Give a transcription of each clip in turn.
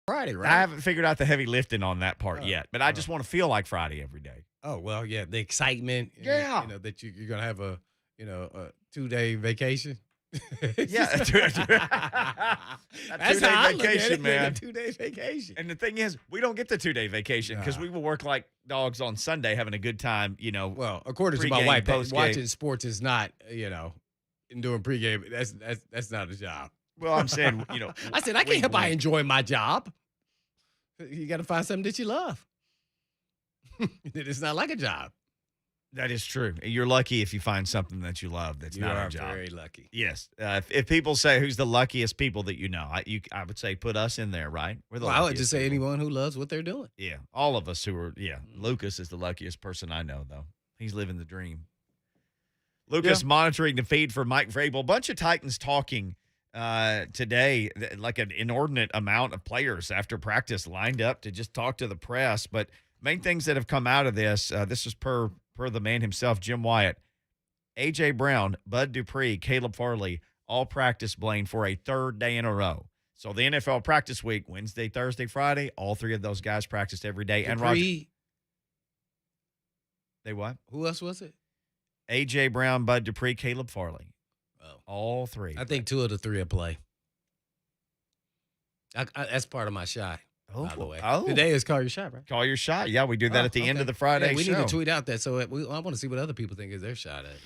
Friday, right? I haven't figured out the heavy lifting on that part yet, but I just want to feel like Friday every day. Oh, well, yeah, the excitement. Yeah. That you're going to have a 2-day vacation. Yeah. a That's how I look at vacation, it, man. A 2-day vacation. And the thing is, we don't get the 2-day vacation because Nah. we will work like dogs on Sunday having a good time, Well, according to my pregame, wife, postgame. watching sports is not, and doing pregame. That's not a job. Well, I'm saying, I said I can't help. I enjoy my job. You got to find something that you love. It's not like a job. That is true. You're lucky if you find something that you love that's You not are a job. very lucky. Yes. If people say who's the luckiest people that you know, I would say put us in there, right? We're the Well, I would luckiest just say people. anyone who loves what they're doing. Yeah, all of us who are, Lucas is the luckiest person I know, though. He's living the dream. Lucas monitoring the feed for Mike Vrabel. A bunch of Titans talking today, like an inordinate amount of players after practice lined up to just talk to the press. But main things that have come out of this, this is per the man himself, Jim Wyatt. A.J. Brown, Bud Dupree, Caleb Farley, all practice, Blaine, for a third day in a row. So the NFL practice week, Wednesday, Thursday, Friday, all three of those guys practiced every day. Dupree, and Roger, they what? who else was it? A.J. Brown, Bud Dupree, Caleb Farley. Oh, All three. I think 2 of the 3 will play. That's part of my shot. By the way, today is call your shot, right? Call your shot. Yeah, we do that at the end of the Friday we show. need to tweet out that. So I want to see what other people think is their shot at.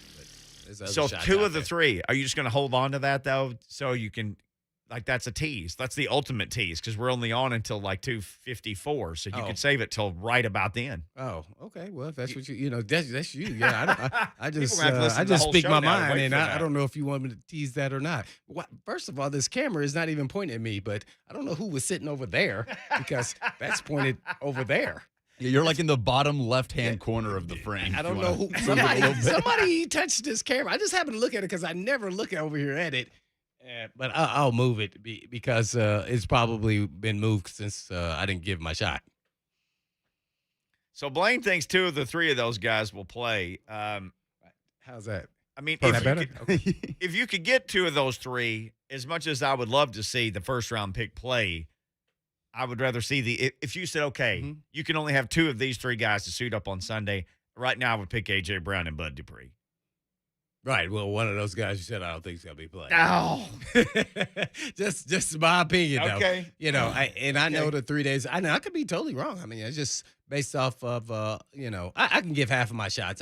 So 2 of the 3. Are you just going to hold on to that, though, so you can – like that's a tease. That's the ultimate tease because we're only on until like 2:54, so you can save it till right about then. Oh, okay. Well, if that's what that's you. Yeah, I just whole speak show my now and mind, wait and for I that. don't know if you want me to tease that or not. First of all, this camera is not even pointing at me, but I don't know who was sitting over there because that's pointed over there. Yeah, you're like in the bottom left-hand corner of the frame. I don't know who. Somebody touched this camera. I just happened to look at it because I never look over here at it. But I'll move it because it's probably been moved since I didn't give my shot. So Blaine thinks 2 of the 3 of those guys will play. How's that? I mean, If you could get 2 of those 3, as much as I would love to see the first-round pick play, I would rather see if you said, okay, you can only have 2 of these 3 guys to suit up on Sunday, right now I would pick A.J. Brown and Bud Dupree. Right. Well, one of those guys you said I don't think is going to be playing. Oh. just my opinion, though. Okay. I know the 3 days. I know I could be totally wrong. I mean, it's just based off of, I can give half of my shots.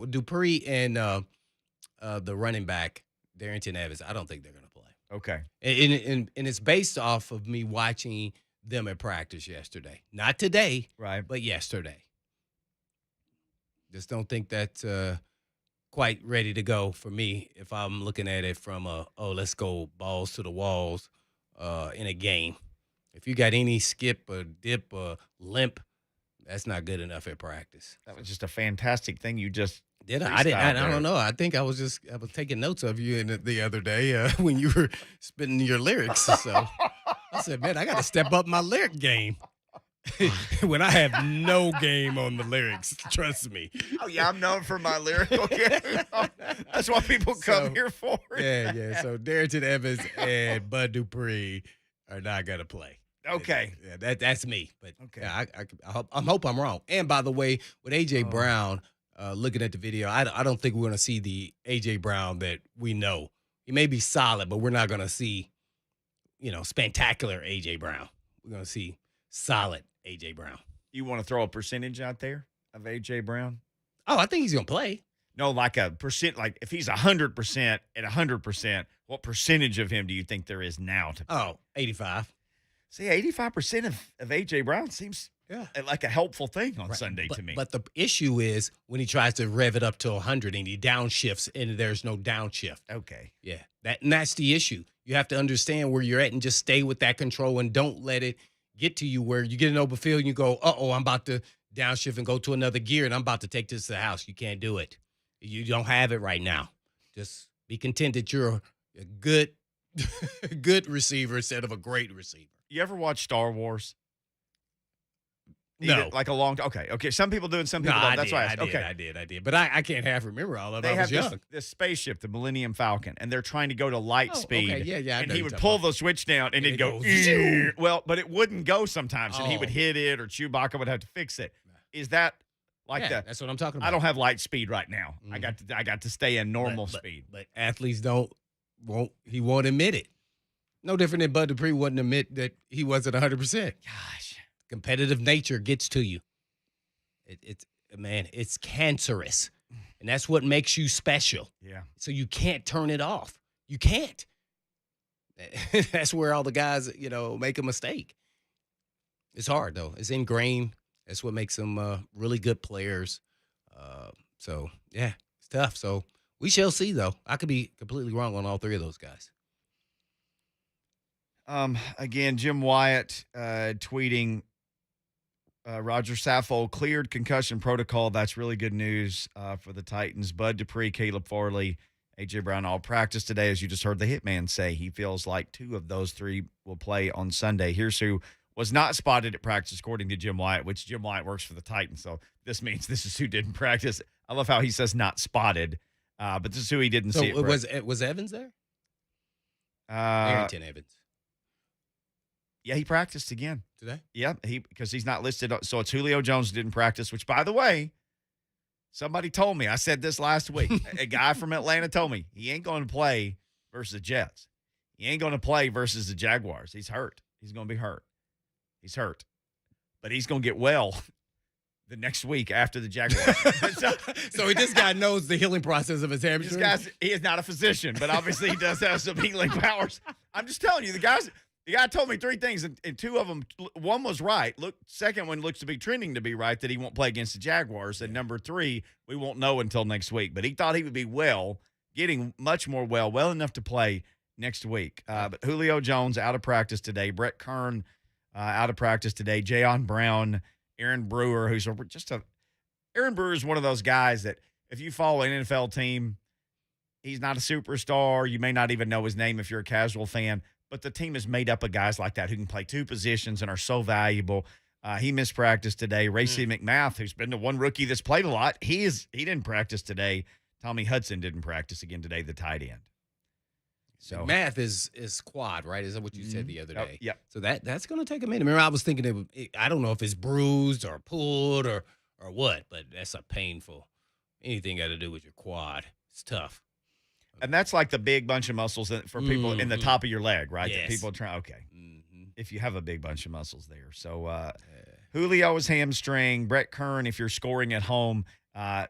Dupree and the running back, Darrington Evans, I don't think they're going to play. Okay. And it's based off of me watching them at practice yesterday. Not today, right? But yesterday. Just don't think that's quite ready to go for me if I'm looking at it from let's go balls to the walls in a game. If you got any skip or dip or limp, that's not good enough at practice. That was just a fantastic thing you just did. I don't know. I think I was taking notes of you the other day when you were spitting your lyrics. So I said, man, I got to step up my lyric game. When I have no game on the lyrics, trust me. Oh, yeah, I'm known for my lyrical game. That's what people come here for. Yeah. So Darrington Evans and Bud Dupree are not going to play. Okay. Yeah, that's me. But okay. Yeah, I hope I'm wrong. And by the way, with A.J. Brown, looking at the video, I don't think we're going to see the A.J. Brown that we know. He may be solid, but we're not going to see, spectacular A.J. Brown. We're going to see solid A.J. Brown. You want to throw a percentage out there of A.J. Brown? Oh, I think he's going to play. No, like a percent, like if he's 100% at 100%, what percentage of him do you think there is now to play? Oh, 85. See, 85% of A.J. Brown seems like a helpful thing on Sunday to me. But the issue is when he tries to rev it up to 100 and he downshifts and there's no downshift. Okay. Yeah, that's the issue. You have to understand where you're at and just stay with that control and don't let it get to you where you get an open field and you go, I'm about to downshift and go to another gear and I'm about to take this to the house. You can't do it. You don't have it right now. Just be content that you're a good receiver instead of a great receiver. You ever watch Star Wars? No. Even, like a long time? Okay. Some people do and some No, people don't. I That's did, why I I asked. did, Okay. I did. But I can't half remember all of it. They I have was young. this spaceship, the Millennium Falcon, and they're trying to go to light speed. Okay, yeah. I And know he you're would talking pull about. the switch down, and it'd it go, goes, well, but it wouldn't go sometimes, and he would Oh. hit it, or Chewbacca would have to fix it. Is that like Yeah, that? that's what I'm talking about. I don't have light speed right now. Mhm. I got to stay in normal But- speed. But athletes won't admit it. No different than Bud Dupree wouldn't admit that he wasn't 100%. Gosh. Competitive nature gets to you. It's cancerous. And that's what makes you special. Yeah. So you can't turn it off. You can't. That's where all the guys, make a mistake. It's hard, though. It's ingrained. That's what makes them really good players. So, yeah, it's tough. So we shall see, though. I could be completely wrong on all three of those guys. Again, Jim Wyatt tweeting, Roger Saffold cleared concussion protocol. That's really good news for the Titans. Bud Dupree, Caleb Farley, A.J. Brown all practice today. As you just heard the hitman say, he feels like 2 of those 3 will play on Sunday. Here's who was not spotted at practice, according to Jim Wyatt, which Jim Wyatt works for the Titans. So this means this is who didn't practice. I love how he says not spotted, but this is who he didn't see. Was Evans there? Uh, Arrington Evans. yeah, he practiced again. Today? Yeah, because he's not listed. So it's Julio Jones who didn't practice, which, by the way, somebody told me. I said this last week. A guy from Atlanta told me he ain't going to play versus the Jets. He ain't going to play versus the Jaguars. He's hurt. He's going to be hurt. He's hurt. But he's going to get well the next week after the Jaguars. So this guy knows the healing process of his hamstring? He is not a physician, but obviously he does have some healing powers. I'm just telling you, the guy told me 3 things, and 2 of them, one was right. Second one looks to be trending to be right, that he won't play against the Jaguars. And number 3, we won't know until next week. But he thought he would be getting much more well enough to play next week. But Julio Jones out of practice today. Brett Kern out of practice today. Jayon Brown, Aaron Brewer, Aaron Brewer is one of those guys that if you follow an NFL team, he's not a superstar. You may not even know his name if you're a casual fan. But the team is made up of guys like that who can play 2 positions and are so valuable. He missed practice today. Racey McMath, who's been the one rookie that's played a lot, he didn't practice today. Tommy Hudson didn't practice again today, the tight end. So McMath is quad, right? Is that what you said the other day? Yeah. So that's going to take a minute. Remember, I was thinking I don't know if it's bruised or pulled or what, but that's a painful. Anything got to do with your quad. It's tough. And that's like the big bunch of muscles for people in the top of your leg, right? Yes. That people try. Okay. Mm-hmm. If you have a big bunch of muscles there. So Julio's hamstring. Brett Kern, if you're scoring at home,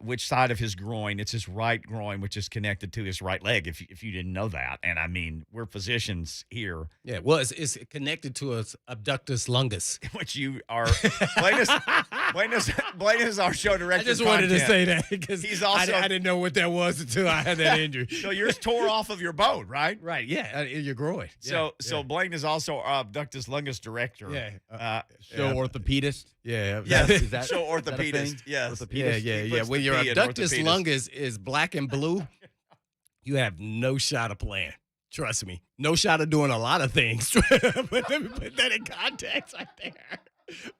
which side of his groin? It's his right groin, which is connected to his right leg, if you didn't know that. And, I mean, we're physicians here. Yeah, well, it's connected to his abductus longus. Which you are Blaine is our show director. I just wanted to say that because He's also, I didn't know what that was until I had that injury. So yours tore off of your bone, right? Right, yeah, in your groin. So Blaine is also our abductus longus director. Yeah. Show orthopedist. Yeah. Yes, Is that- show is that a orthopedist. thing? Yes. Orthopedist? Yeah. When your abductus longus is black and blue, you have no shot of playing. Trust me. No shot of doing a lot of things. But let me put that in context right there.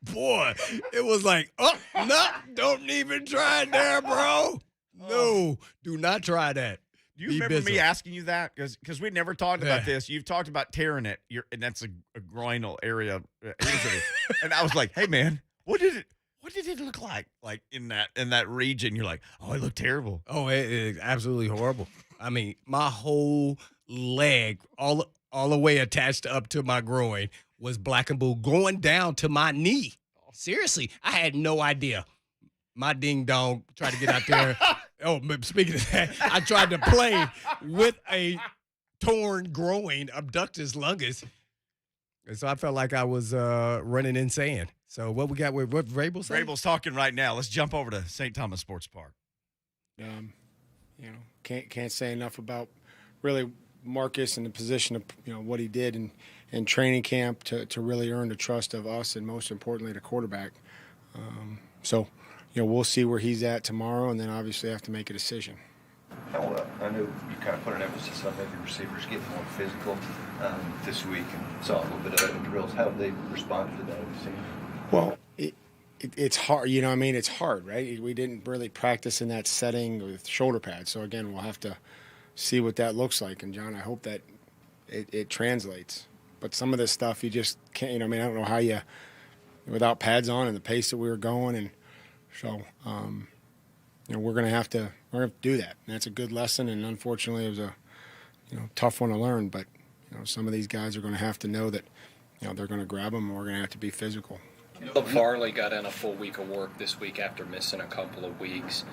Boy, it was like, oh, no, don't even try it there, bro. No, do not try that. Do you remember me asking you that? Because we never talked about this. You've talked about tearing it, and that's a groinal area injury. And I was like, hey, man, what did it look like in that region? You're like, oh, it looked terrible. Oh, it's absolutely horrible. I mean, my whole leg, all the way attached up to my groin, was black and blue, going down to my knee. Seriously, I had no idea. My ding dong tried to get out there. Oh, but speaking of that, I tried to play with a torn groin, abductus longus. And so I felt like I was running in sand. So what we got with what Vrabel said? Vrabel's talking right now. Let's jump over to St. Thomas Sports Park. Can't say enough about really Marcus and the position of what he did in training camp to really earn the trust of us and most importantly the quarterback. So we'll see where he's at tomorrow, and then obviously have to make a decision. I know you kind of put an emphasis on maybe receivers getting more physical this week, and saw a little bit of it in drills. How have they responded to that? Have you seen? Well, it's hard, you know what I mean? It's hard, right? We didn't really practice in that setting with shoulder pads. So, again, we'll have to see what that looks like. And, John, I hope that it translates. But some of this stuff you just can't, you know, I mean, I don't know how you, without pads on and the pace that we were going. And so, you know, we're going to have to do that. And that's a good lesson. And unfortunately, it was a, you know, tough one to learn. But, you know, some of these guys are going to have to know that, you know, they're going to grab them and we're going to have to be physical. Farley got in a full week of work this week after missing a couple of weeks.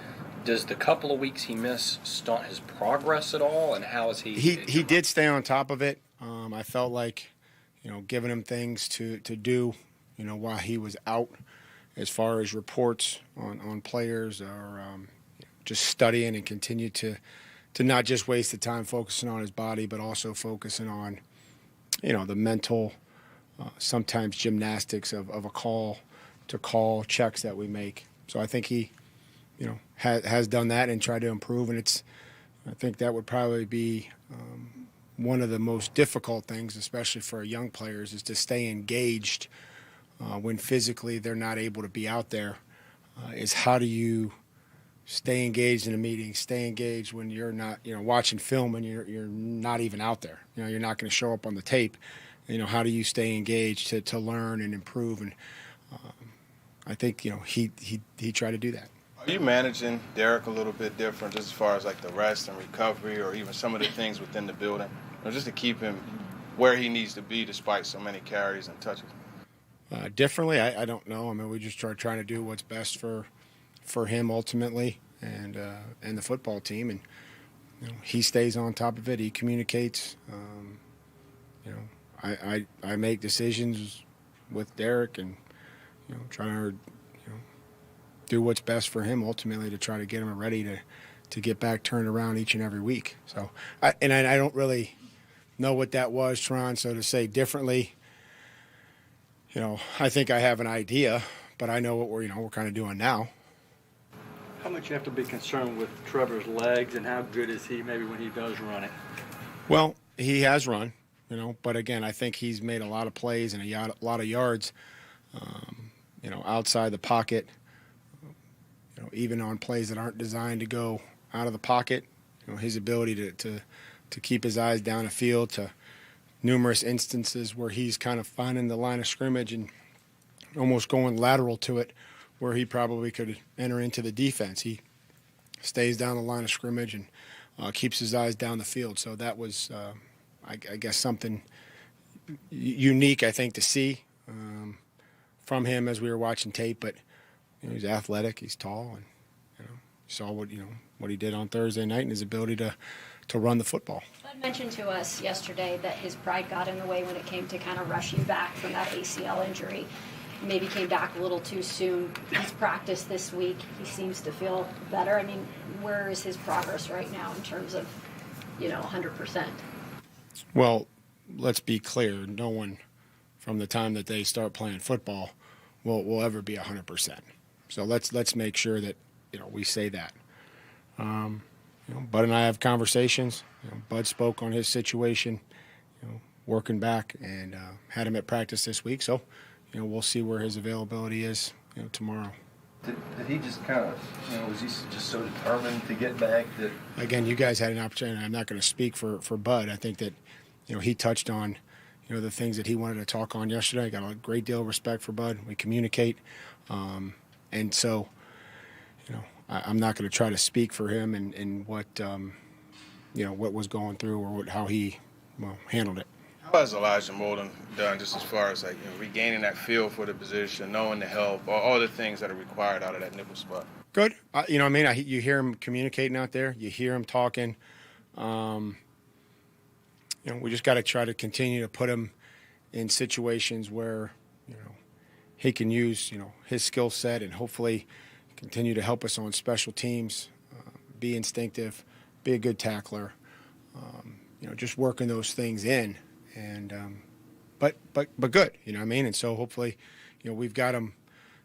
Does the couple of weeks he missed stunt his progress at all? And how is he? He did stay on top of it. I felt like, you know, giving him things to do, you know, while he was out, as far as reports on players or just studying and continue to not just waste the time focusing on his body, but also focusing on, you know, the mental, sometimes gymnastics of a call to call checks that we make. So I think he, you know, has done that and tried to improve. And I think that would probably be one of the most difficult things, especially for young players, is to stay engaged when physically they're not able to be out there. Is how do you stay engaged in a meeting, stay engaged when you're not, you know, watching film and you're not even out there. You know, you're not going to show up on the tape. You know, how do you stay engaged to learn and improve? And I think, you know, he tried to do that. Are you managing Derek a little bit different just as far as like the rest and recovery or even some of the things within the building? You know, just to keep him where he needs to be despite so many carries and touches? Differently, I don't know. I mean, we just trying to do what's best for him ultimately and the football team. And, you know, he stays on top of it. He communicates. You know, I make decisions with Derek and, you know, try to, you know, do what's best for him ultimately to try to get him ready to get back turned around each and every week. So, I don't really know what that was, Tron. So to say differently, you know, I think I have an idea, but I know what we're kind of doing now. How much you have to be concerned with Trevor's legs and how good is he maybe when he does run it? Well, he has run, you know, but again, I think he's made a lot of plays and a lot of yards, you know, outside the pocket, you know, even on plays that aren't designed to go out of the pocket. You know, his ability to keep his eyes down the field, to numerous instances where he's kind of finding the line of scrimmage and almost going lateral to it where he probably could enter into the defense. He stays down the line of scrimmage and keeps his eyes down the field. So that was, I guess, something unique, I think, to see from him as we were watching tape. But, you know, he's athletic, he's tall, and, you know, you saw what he did on Thursday night and his ability to run the football. Bud mentioned to us yesterday that his pride got in the way when it came to kind of rushing back from that ACL injury. Maybe came back a little too soon. He's practiced this week. He seems to feel better. I mean, where is his progress right now in terms of, you know, 100%? Well, let's be clear. No one from the time that they start playing football will ever be 100%. So let's make sure that, you know, we say that. You know, Bud and I have conversations. You know, Bud spoke on his situation, you know, working back, and had him at practice this week. So, you know, we'll see where his availability is, you know, tomorrow. Did he just kind of, you know, was he just so determined to get back that? Again, you guys had an opportunity. I'm not going to speak for Bud. I think that, you know, he touched on, you know, the things that he wanted to talk on yesterday. I got a great deal of respect for Bud. We communicate. And so, you know, I'm not going to try to speak for him and what, you know, what was going through or how he, well, handled it. How has Elijah Molden done just as far as, like, you know, regaining that feel for the position, knowing the help, all the things that are required out of that nickel spot? Good. You know what I mean? You hear him communicating out there. You hear him talking. You know, we just got to try to continue to put him in situations where, you know, he can use, you know, his skill set and hopefully continue to help us on special teams, be instinctive, be a good tackler, you know, just working those things in. And but good, you know what I mean? And so hopefully, you know, we've got him,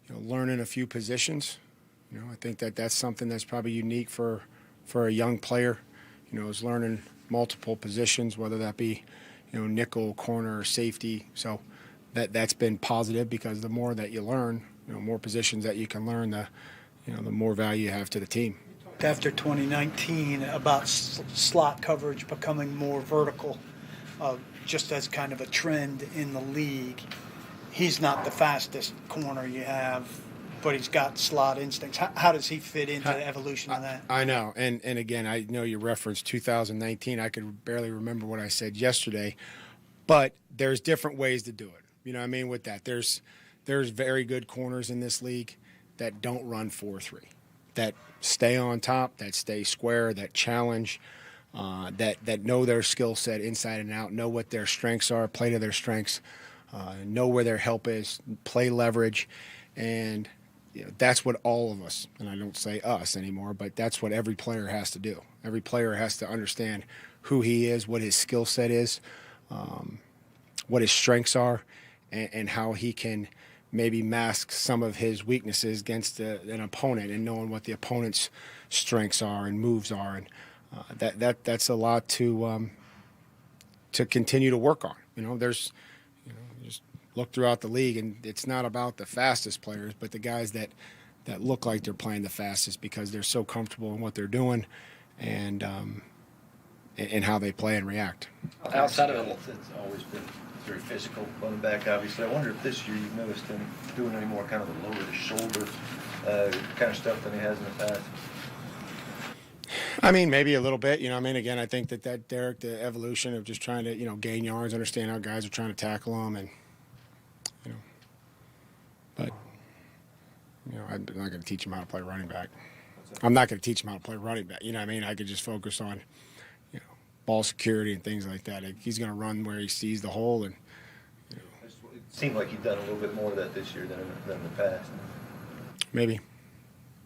you know, learning a few positions. You know, I think that's something that's probably unique for a young player, you know, is learning multiple positions, whether that be, you know, nickel, corner, or safety. So that's been positive because the more that you learn, more positions that you can learn, the more value you have to the team. After 2019, about slot coverage becoming more vertical, just as kind of a trend in the league. He's not the fastest corner you have, but he's got slot instincts. How does he fit into the evolution of that? I know. And again, I know you referenced 2019. I could barely remember what I said yesterday, but there's different ways to do it. You know what I mean? With that, there's very good corners in this league that don't run 4-3, that stay on top, that stay square, that challenge, that know their skill set inside and out, know what their strengths are, play to their strengths, know where their help is, play leverage, and that's what all of us, and I don't say us anymore, but that's what every player has to do. Every player has to understand who he is, what his skill set is, what his strengths are, and how he can maybe mask some of his weaknesses against an opponent, and knowing what the opponent's strengths are and moves are, and that's a lot to continue to work on. There's just look throughout the league, and it's not about the fastest players, but the guys that look like they're playing the fastest because they're so comfortable in what they're doing, and how they play and react. Outside of it, it's always been very physical running back, obviously. I wonder if this year you've noticed him doing any more kind of the lower the shoulder kind of stuff than he has in the past. I mean, maybe a little bit. Again, I think that Derek, the evolution of just trying to, gain yards, understand how guys are trying to tackle them, and, but, I'm not going to teach him how to play running back. I'm not going to teach him how to play running back. I could just focus on, ball security and things like that. He's going to run where he sees the hole, and, It seemed like he'd done a little bit more of that this year than in the past. Maybe.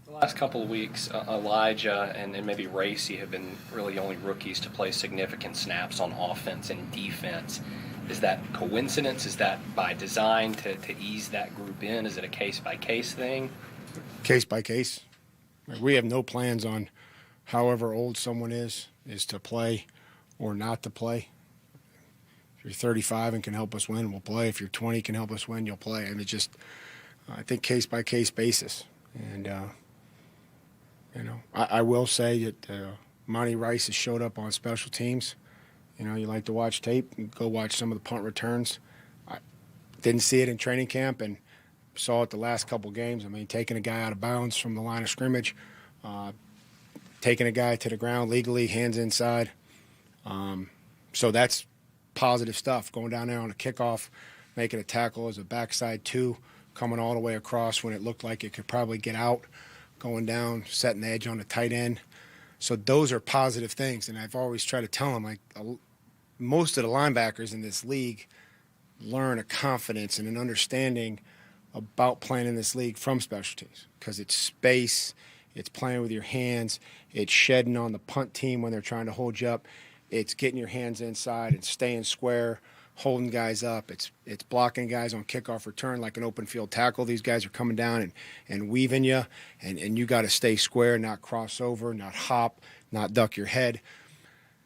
The last couple of weeks, Elijah and maybe Racy have been really only rookies to play significant snaps on offense and defense. Is that coincidence? Is that by design to ease that group in? Is it a case-by-case thing? Case by case. We have no plans on however old someone is to play or not to play. If you're 35 and can help us win, we'll play. If you're 20 can help us win, you'll play. And it's just, I think, case-by-case basis. And, I will say that Monty Rice has showed up on special teams. You like to watch tape, go watch some of the punt returns. I didn't see it in training camp and saw it the last couple games. Taking a guy out of bounds from the line of scrimmage, taking a guy to the ground legally, hands inside. So that's positive stuff. Going down there on a kickoff, making a tackle as a backside two, coming all the way across when it looked like it could probably get out, going down, setting the edge on the tight end. So those are positive things, and I've always tried to tell them, most of the linebackers in this league learn a confidence and an understanding about playing in this league from special teams, because it's space, it's playing with your hands, it's shedding on the punt team when they're trying to hold you up, it's getting your hands inside and staying square, holding guys up, it's blocking guys on kickoff return like an open field tackle. These guys are coming down and weaving you, and you got to stay square, not cross over, not hop, not duck your head.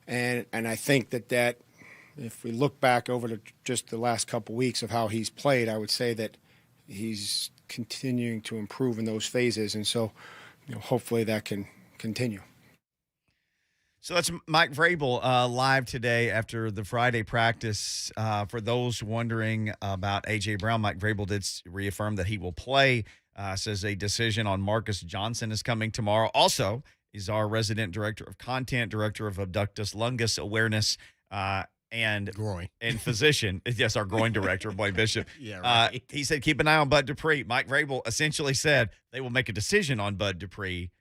And I think that if we look back over just the last couple weeks of how he's played, I would say that he's continuing to improve in those phases, and so hopefully that can continue. So that's Mike Vrabel live today after the Friday practice. For those wondering about A.J. Brown, Mike Vrabel did reaffirm that he will play. Says a decision on Marcus Johnson is coming tomorrow. Also, is our resident director of content, director of abductus longus awareness, and Groin. and physician. Yes, our groin director, Blaine Bishop. Yeah, right. He said, keep an eye on Bud Dupree. Mike Vrabel essentially said they will make a decision on Bud Dupree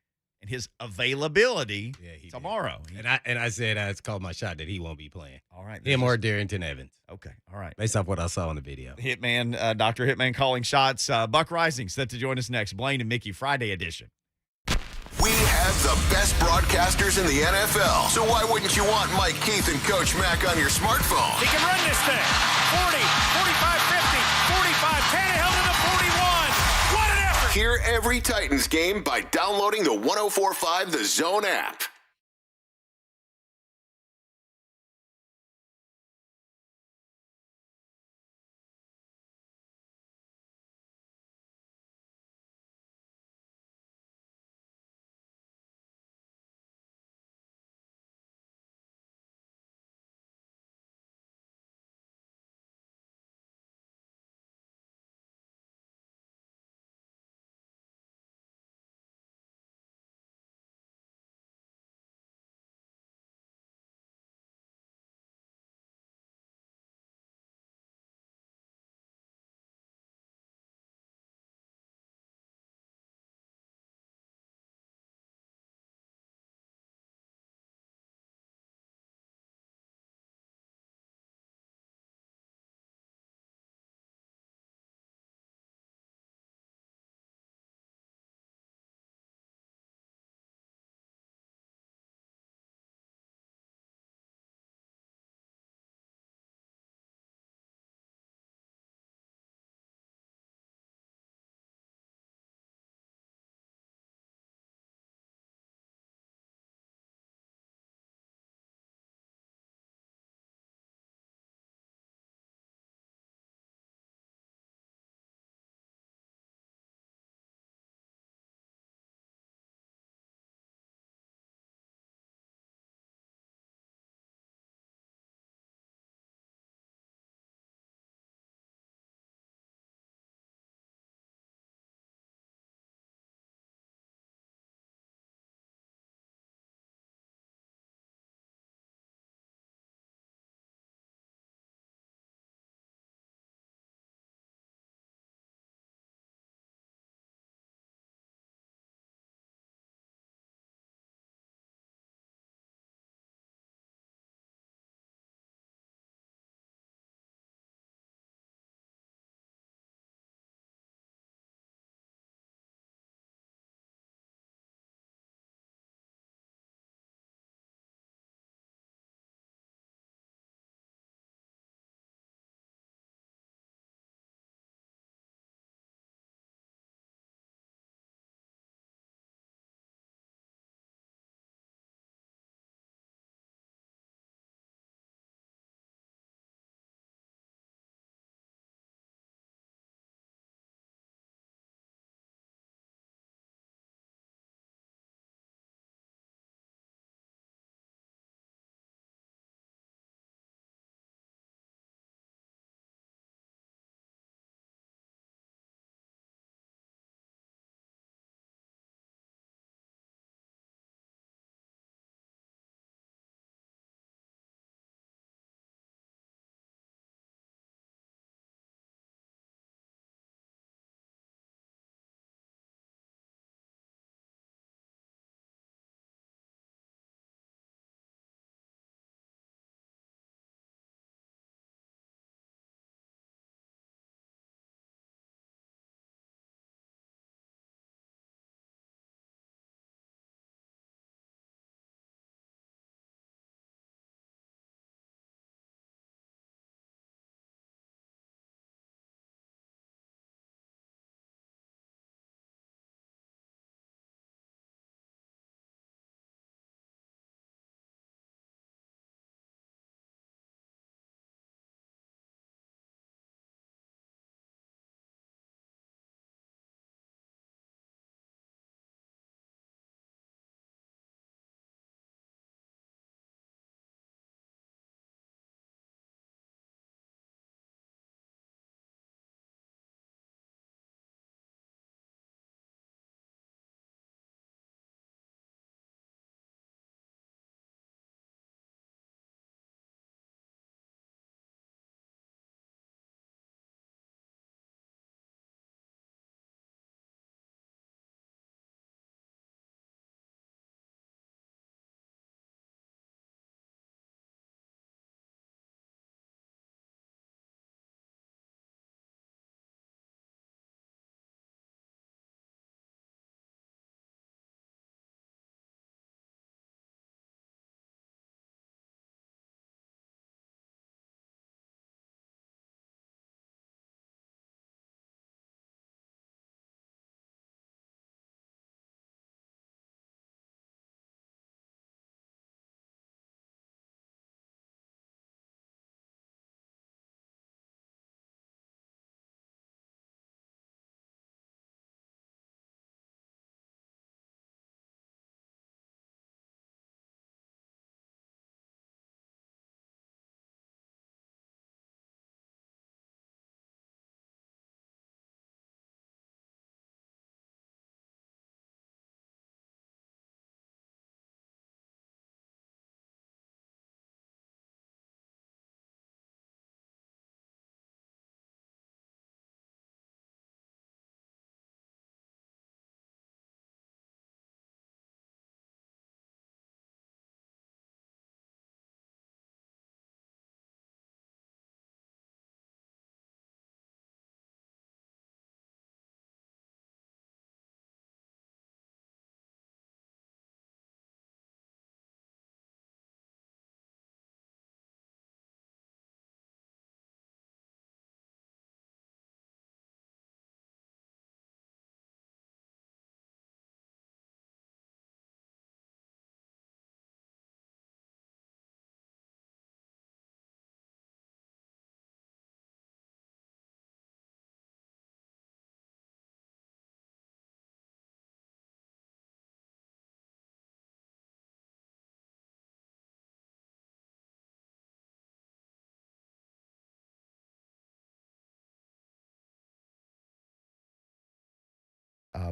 and his availability tomorrow. And I said I called my shot that he won't be playing. All right. Him or Darrington Evans. Okay. All right. Based off what I saw in the video. Hitman, Dr. Hitman calling shots. Buck Reising set to join us next. Blaine and Mickey, Friday edition. We have the best broadcasters in the NFL. So why wouldn't you want Mike Keith and Coach Mack on your smartphone? He can run this thing. 40, 45, 50, 45, Tannehill to the 41. What an effort. Hear every Titans game by downloading the 104.5 The Zone app.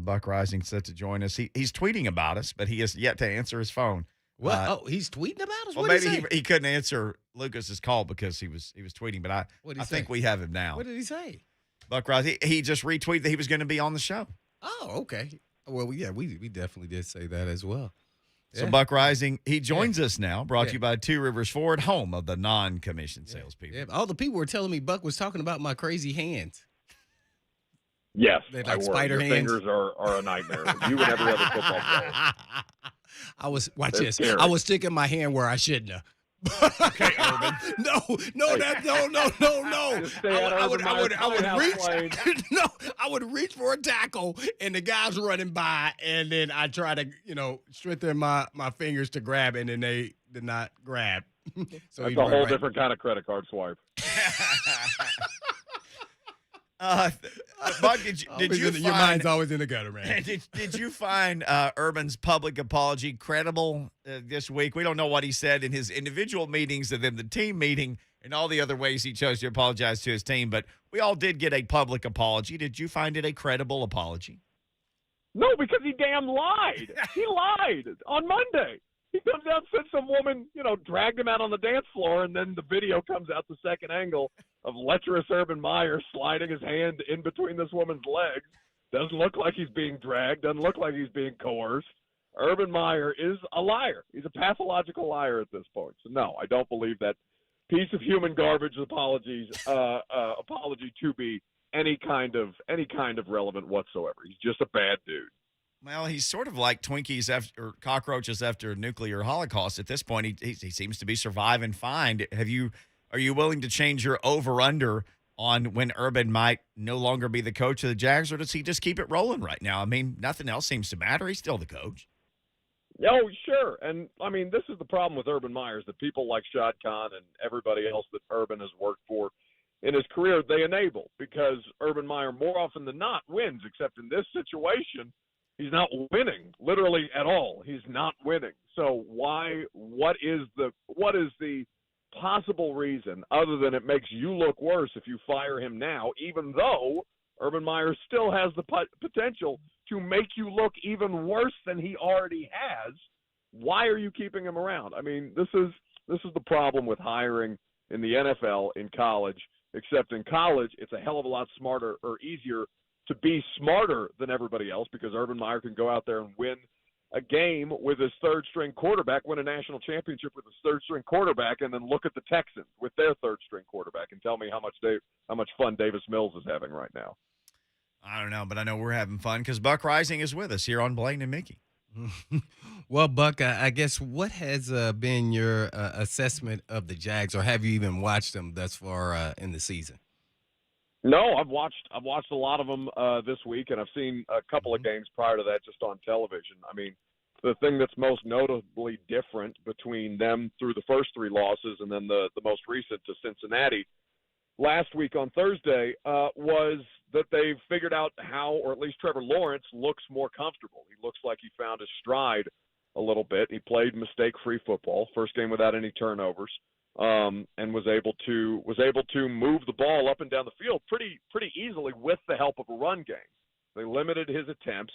Buck Reising set to join us. He's tweeting about us, but he has yet to answer his phone. What? He's tweeting about us? Well, maybe he couldn't answer Lucas's call because he was tweeting, but I think we have him now. What did he say? Buck Reising, he just retweeted that he was going to be on the show. Oh, okay. Well, yeah, we definitely did say that as well. So Buck Reising, he joins us now, brought to you by Two Rivers Ford, home of the non-commissioned salespeople. Yeah, all the people were telling me Buck was talking about my crazy hands. Yes, They like I were. spider Your hands? fingers are a nightmare. You and every other football player. I was watch They're this. scary. I was sticking my hand where I shouldn't have. Okay, Urban. No. Just stay out of I would reach. No, I would reach for a tackle, and the guys running by, and then I try to, strengthen my fingers to grab, and then they did not grab. So That's a whole different kind of credit card swipe. Buck, did you find, your mind's always in the gutter, man? Did you find Urban's public apology credible this week? We don't know what he said in his individual meetings and then the team meeting and all the other ways he chose to apologize to his team, but we all did get a public apology. Did you find it a credible apology? No, because he damn lied. He lied on Monday. He comes out and said some woman, dragged him out on the dance floor, and then the video comes out the second angle of lecherous Urban Meyer sliding his hand in between this woman's legs. Doesn't look like he's being dragged. Doesn't look like he's being coerced. Urban Meyer is a liar. He's a pathological liar at this point. So, no, I don't believe that piece of human garbage apology to be any kind of relevant whatsoever. He's just a bad dude. Well, he's sort of like Twinkies or cockroaches after a nuclear holocaust. At this point, he seems to be surviving fine. Are you willing to change your over-under on when Urban might no longer be the coach of the Jags, or does he just keep it rolling right now? I mean, nothing else seems to matter. He's still the coach. Oh, sure. And, I mean, this is the problem with Urban Meyer, that people like Shad Khan and everybody else that Urban has worked for in his career, they enable, because Urban Meyer more often than not wins, except in this situation, he's not winning literally at all. He's not winning. So what is the possible reason other than it makes you look worse if you fire him now, even though Urban Meyer still has the potential to make you look even worse than he already has? Why are you keeping him around? I mean, this is the problem with hiring in the NFL in college, except in college it's a hell of a lot smarter or easier to be smarter than everybody else, because Urban Meyer can go out there and win a game with his third-string quarterback, win a national championship with his third-string quarterback, and then look at the Texans with their third-string quarterback and tell me how much fun Davis Mills is having right now. I don't know, but I know we're having fun because Buck Reising is with us here on Blaine and Mickey. Well, Buck, I guess what has been your assessment of the Jags, or have you even watched them thus far in the season? No, I've watched a lot of them this week, and I've seen a couple of games prior to that just on television. I mean, the thing that's most notably different between them through the first three losses and then the most recent to Cincinnati last week on Thursday was that they've figured out how, or at least Trevor Lawrence looks more comfortable. He looks like he found his stride a little bit. He played mistake-free football, first game without any turnovers. And was able to move the ball up and down the field pretty easily with the help of a run game. They limited his attempts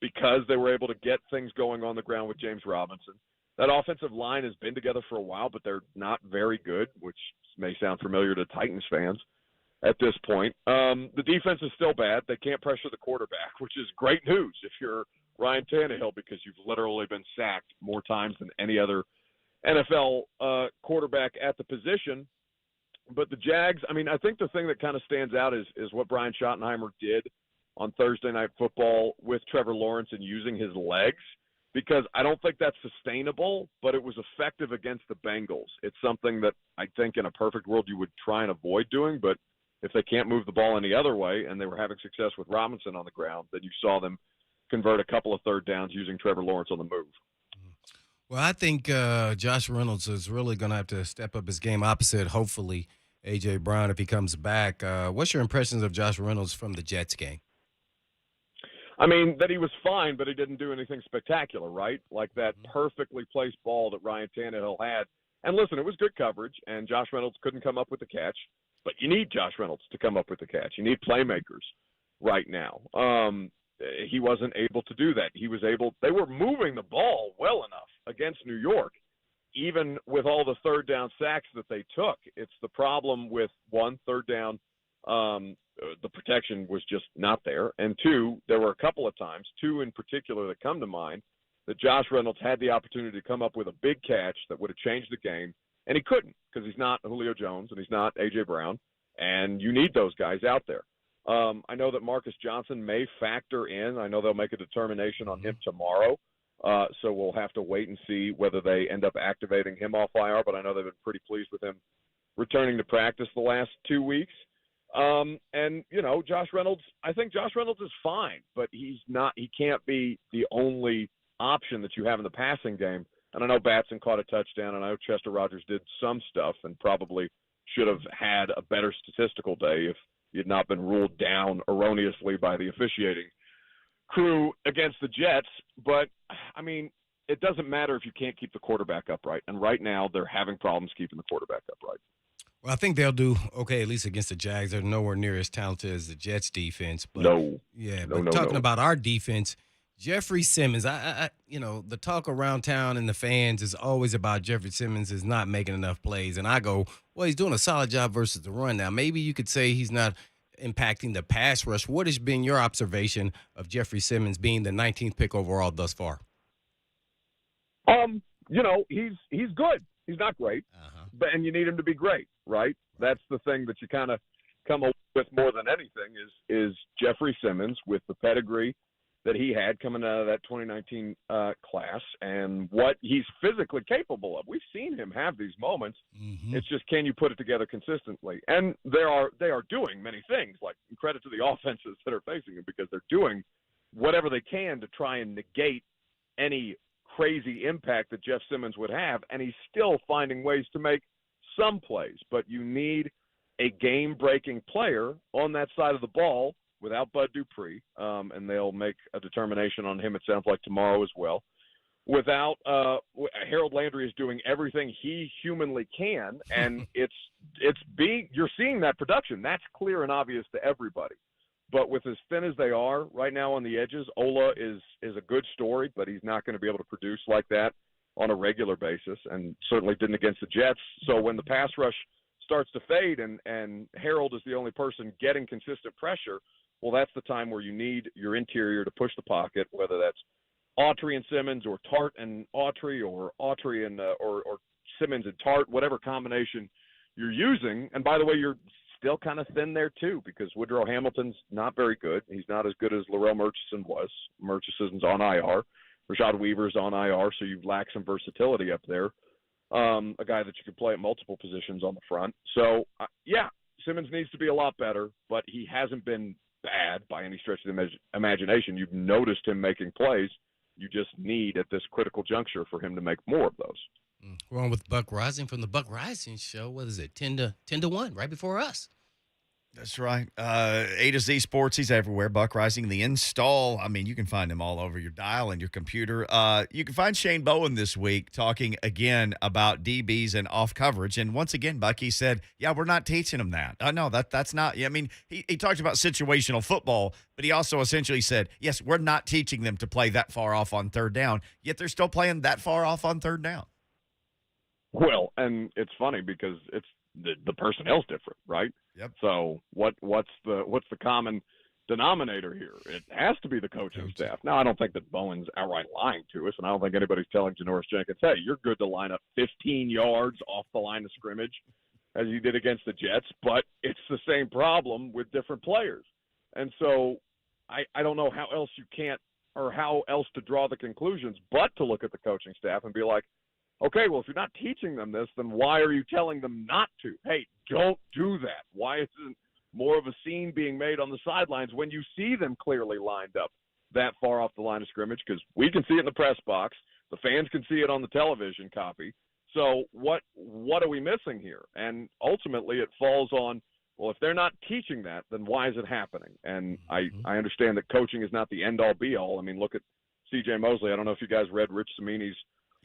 because they were able to get things going on the ground with James Robinson. That offensive line has been together for a while, but they're not very good, which may sound familiar to Titans fans at this point. The defense is still bad. They can't pressure the quarterback, which is great news if you're Ryan Tannehill, because you've literally been sacked more times than any other NFL quarterback at the position. But the Jags, I mean, I think the thing that kind of stands out is what Brian Schottenheimer did on Thursday Night Football with Trevor Lawrence and using his legs, because I don't think that's sustainable, but it was effective against the Bengals. It's something that I think in a perfect world you would try and avoid doing, but if they can't move the ball any other way, and they were having success with Robinson on the ground, then you saw them convert a couple of third downs using Trevor Lawrence on the move. Well, I think Josh Reynolds is really going to have to step up his game opposite, hopefully, A.J. Brown if he comes back. What's your impressions of Josh Reynolds from the Jets game? I mean, that he was fine, but he didn't do anything spectacular, right? Like that perfectly placed ball that Ryan Tannehill had. And listen, it was good coverage, and Josh Reynolds couldn't come up with the catch. But you need Josh Reynolds to come up with the catch. You need playmakers right now. he wasn't able to do that. They were moving the ball well enough against New York, even with all the third down sacks that they took. It's the problem with, one, third down, the protection was just not there. And two, there were a couple of times, two in particular that come to mind, that Josh Reynolds had the opportunity to come up with a big catch that would have changed the game, and he couldn't because he's not Julio Jones and he's not A.J. Brown, and you need those guys out there. I know that Marcus Johnson may factor in. I know they'll make a determination on him tomorrow, so we'll have to wait and see whether they end up activating him off IR, but I know they've been pretty pleased with him returning to practice the last 2 weeks. And, you know, I think Josh Reynolds is fine, but he can't be the only option that you have in the passing game. And I know Batson caught a touchdown, and I know Chester Rogers did some stuff and probably should have had a better statistical day if he had not been ruled down erroneously by the officiating crew against the Jets. But, I mean, it doesn't matter if you can't keep the quarterback upright. And right now they're having problems keeping the quarterback upright. Well, I think they'll do okay, at least against the Jags. They're nowhere near as talented as the Jets defense. But, talking about our defense, Jeffrey Simmons, the talk around town and the fans is always about Jeffrey Simmons is not making enough plays. And I go, well, he's doing a solid job versus the run. Now, maybe you could say he's not impacting the pass rush. What has been your observation of Jeffrey Simmons being the 19th pick overall thus far? He's good. He's not great, and you need him to be great, right? That's the thing that you kind of come up with more than anything is Jeffrey Simmons with the pedigree that he had coming out of that 2019 class and what he's physically capable of. We've seen him have these moments. Mm-hmm. It's just, can you put it together consistently? And they are doing many things, like credit to the offenses that are facing him because they're doing whatever they can to try and negate any crazy impact that Jeff Simmons would have, and he's still finding ways to make some plays. But you need a game-breaking player on that side of the ball without Bud Dupree, and they'll make a determination on him, it sounds like, tomorrow as well. Without Harold Landry is doing everything he humanly can, and you're seeing that production. That's clear and obvious to everybody. But with as thin as they are right now on the edges, Ola is a good story, but he's not going to be able to produce like that on a regular basis, and certainly didn't against the Jets. So when the pass rush starts to fade and Harold is the only person getting consistent pressure, well, that's the time where you need your interior to push the pocket, whether that's Autry and Simmons or Tart and Autry or Autry and or Simmons and Tart, whatever combination you're using. And by the way, you're still kind of thin there too because Woodrow Hamilton's not very good. He's not as good as Larrell Murchison was. Murchison's on IR. Rashad Weaver's on IR, so you lack some versatility up there. A guy that you could play at multiple positions on the front. So, Simmons needs to be a lot better, but he hasn't been bad by any stretch of the imagination. You've noticed him making plays. You just need at this critical juncture for him to make more of those. We're on with Buck Reising from the Buck Reising Show. What is it, 10 to 1, right before us? That's right. A to Z Sports, he's everywhere. Buck Reising, the install. I mean, you can find him all over your dial and your computer. You can find Shane Bowen this week talking again about DBs and off coverage. And once again, Bucky said, we're not teaching them that. No, that's not. I mean, he talked about situational football, but he also essentially said, yes, we're not teaching them to play that far off on third down, yet they're still playing that far off on third down. Well, and it's funny because it's the personnel's different, right? Yep. So what's the common denominator here? It has to be the coaching staff. Now, I don't think that Bowen's outright lying to us, and I don't think anybody's telling Janoris Jenkins, hey, you're good to line up 15 yards off the line of scrimmage as you did against the Jets, but it's the same problem with different players. And so I don't know how else how else to draw the conclusions but to look at the coaching staff and be like, okay, well, if you're not teaching them this, then why are you telling them not to? Hey, don't do that. Why isn't more of a scene being made on the sidelines when you see them clearly lined up that far off the line of scrimmage? Because we can see it in the press box. The fans can see it on the television copy. So what are we missing here? And ultimately it falls on, well, if they're not teaching that, then why is it happening? And I understand that coaching is not the end-all, be-all. I mean, look at C.J. Mosley. I don't know if you guys read Rich Cimini's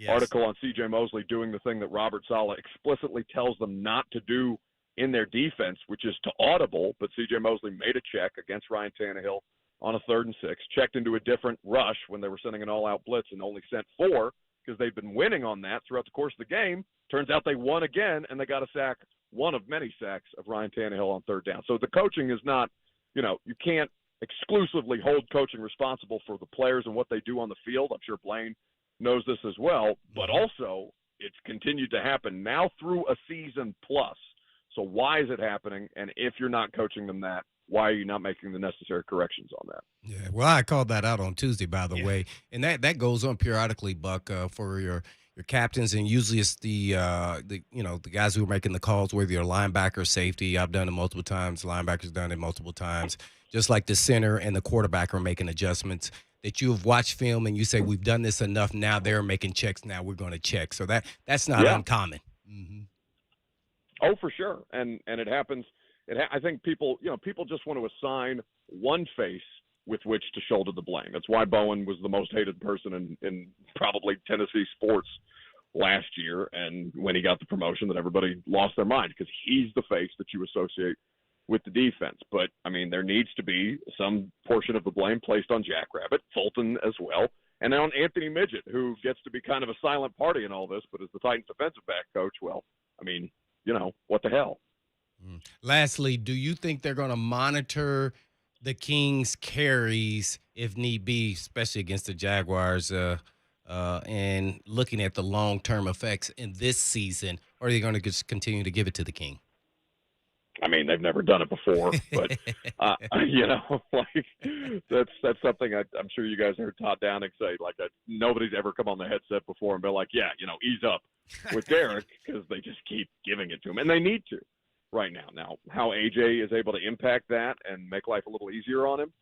article on C.J. Mosley doing the thing that Robert Saleh explicitly tells them not to do in their defense, which is to audible. But C.J. Mosley made a check against Ryan Tannehill on a 3rd and 6, checked into a different rush when they were sending an all-out blitz and only sent 4 because they've been winning on that throughout the course of the game. Turns out they won again, and they got a sack, one of many sacks of Ryan Tannehill on 3rd down. So the coaching is not, you can't exclusively hold coaching responsible for the players and what they do on the field. I'm sure Blaine knows this as well, but also it's continued to happen now through a season plus. So why is it happening? And if you're not coaching them that, why are you not making the necessary corrections on that? Yeah, well, I called that out on Tuesday, by the way, and that goes on periodically, Buck, for your captains, and usually it's the guys who are making the calls, whether you're linebacker, safety. I've done it multiple times. Linebackers done it multiple times. Just like the center and the quarterback are making adjustments. That you have watched film and you say we've done this enough. Now they're making checks. Now we're going to check. So that's not uncommon. Mm-hmm. Oh, for sure, and it happens. I think people just want to assign one face with which to shoulder the blame. That's why Bowen was the most hated person in probably Tennessee sports last year, and when he got the promotion, that everybody lost their mind because he's the face that you associate with the defense. But, I mean, there needs to be some portion of the blame placed on Jackrabbit, Fulton as well, and on Anthony Midget, who gets to be kind of a silent party in all this, but as the Titans defensive back coach, well, I mean, what the hell? Lastly, do you think they're going to monitor the Kings' carries if need be, especially against the Jaguars, and looking at the long-term effects in this season, or are they going to just continue to give it to the King? I mean, they've never done it before, but that's something I'm sure you guys heard Todd Downing say. Nobody's ever come on the headset before and been like, ease up with Derek, because they just keep giving it to him, and they need to right now. Now, how AJ is able to impact that and make life a little easier on him,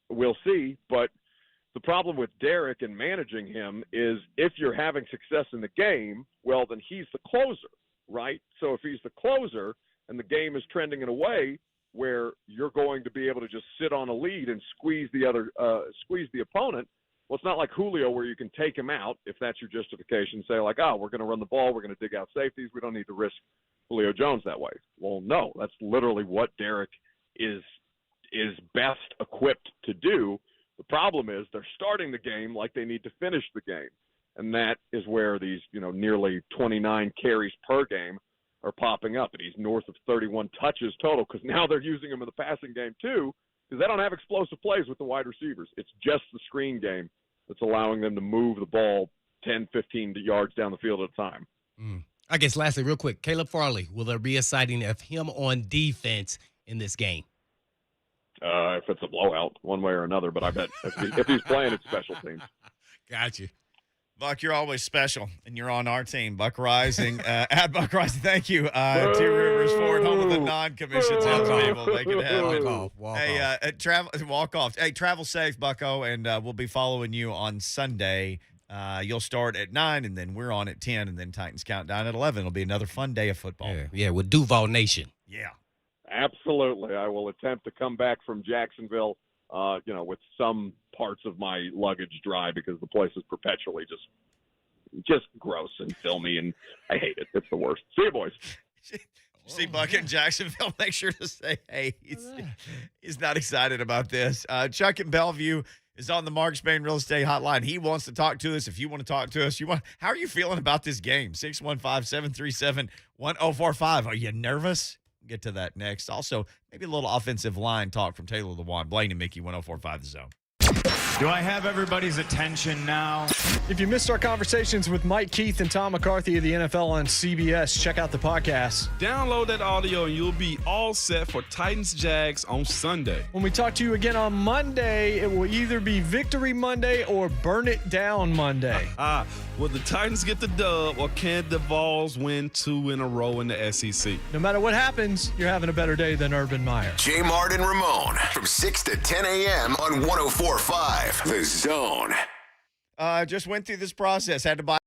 we'll see. But the problem with Derek and managing him is if you're having success in the game, well, then he's the closer, right? So if he's the closer and the game is trending in a way where you're going to be able to just sit on a lead and squeeze the opponent, well, it's not like Julio where you can take him out if that's your justification. Say we're going to run the ball, we're going to dig out safeties, we don't need to risk Julio Jones that way. Well, no, that's literally what Derek is best equipped to do. The problem is they're starting the game like they need to finish the game, and that is where these nearly 29 carries per game are popping up, and he's north of 31 touches total because now they're using him in the passing game too because they don't have explosive plays with the wide receivers. It's just the screen game that's allowing them to move the ball 10, 15 yards down the field at a time. I guess lastly, real quick, Caleb Farley, will there be a sighting of him on defense in this game? If it's a blowout, one way or another, but I bet if he's playing, it's special teams. Got you. Buck, you're always special, and you're on our team. Buck Reising, at Buck Reising, thank you. Two Rivers Ford, home of the non-commissioned salespeople. Make it happen. Walk off. Hey, travel safe, Bucko, and we'll be following you on Sunday. You'll start at 9, and then we're on at 10, and then Titans Countdown at 11. It'll be another fun day of football. Yeah, with Duval Nation. Yeah. Absolutely. I will attempt to come back from Jacksonville, with some parts of my luggage dry because the place is perpetually just gross and filmy, and I hate it. It's the worst. See you, boys. See Buck in Jacksonville, make sure to say, hey, he's not excited about this. Chuck in Bellevue is on the Mark Spain Real Estate Hotline. He wants to talk to us. If you want to talk to us, how are you feeling about this game? 615-737-1045. Are you nervous? Get to that next. Also, maybe a little offensive line talk from Taylor Lewan, Blaine and Mickey, 1045 The Zone. Do I have everybody's attention now? If you missed our conversations with Mike Keith and Tom McCarthy of the NFL on CBS, check out the podcast. Download that audio and you'll be all set for Titans Jags on Sunday. When we talk to you again on Monday, it will either be Victory Monday or Burn It Down Monday. Will the Titans get the dub or can the Vols win 2 in a row in the SEC? No matter what happens, you're having a better day than Urban Meyer. J. Mart and Ramon from 6 to 10 a.m. on 104.5 The Zone. Just went through this process. Had to buy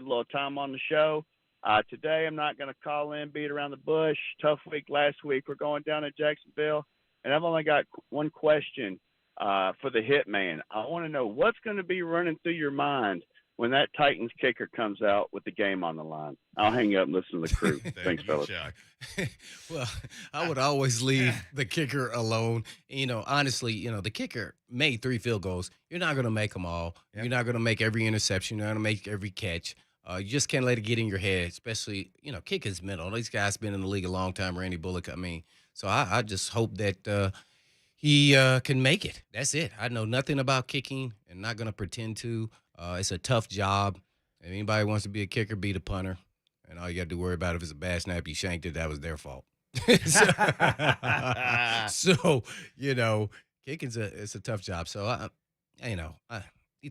a little time on the show. Today I'm not going to call in, beat around the bush. Tough week last week. We're going down to Jacksonville, and I've only got one question for the Hitman. I want to know what's going to be running through your mind when that Titans kicker comes out with the game on the line. I'll hang up and listen to the crew. Thanks, fellas. Well, I would always leave the kicker alone. Honestly, the kicker made 3 field goals. You're not going to make them all. Yep. You're not going to make every interception. You're not going to make every catch. You just can't let it get in your head, especially, kicking's mental. These guys been in the league a long time, Randy Bullock. So I just hope that he can make it. That's it. I know nothing about kicking and not going to pretend to. It's a tough job. If anybody wants to be a kicker, be the punter. And all you got to worry about if it's a bad snap, you shanked it, that was their fault. so kicking's it's a tough job. So,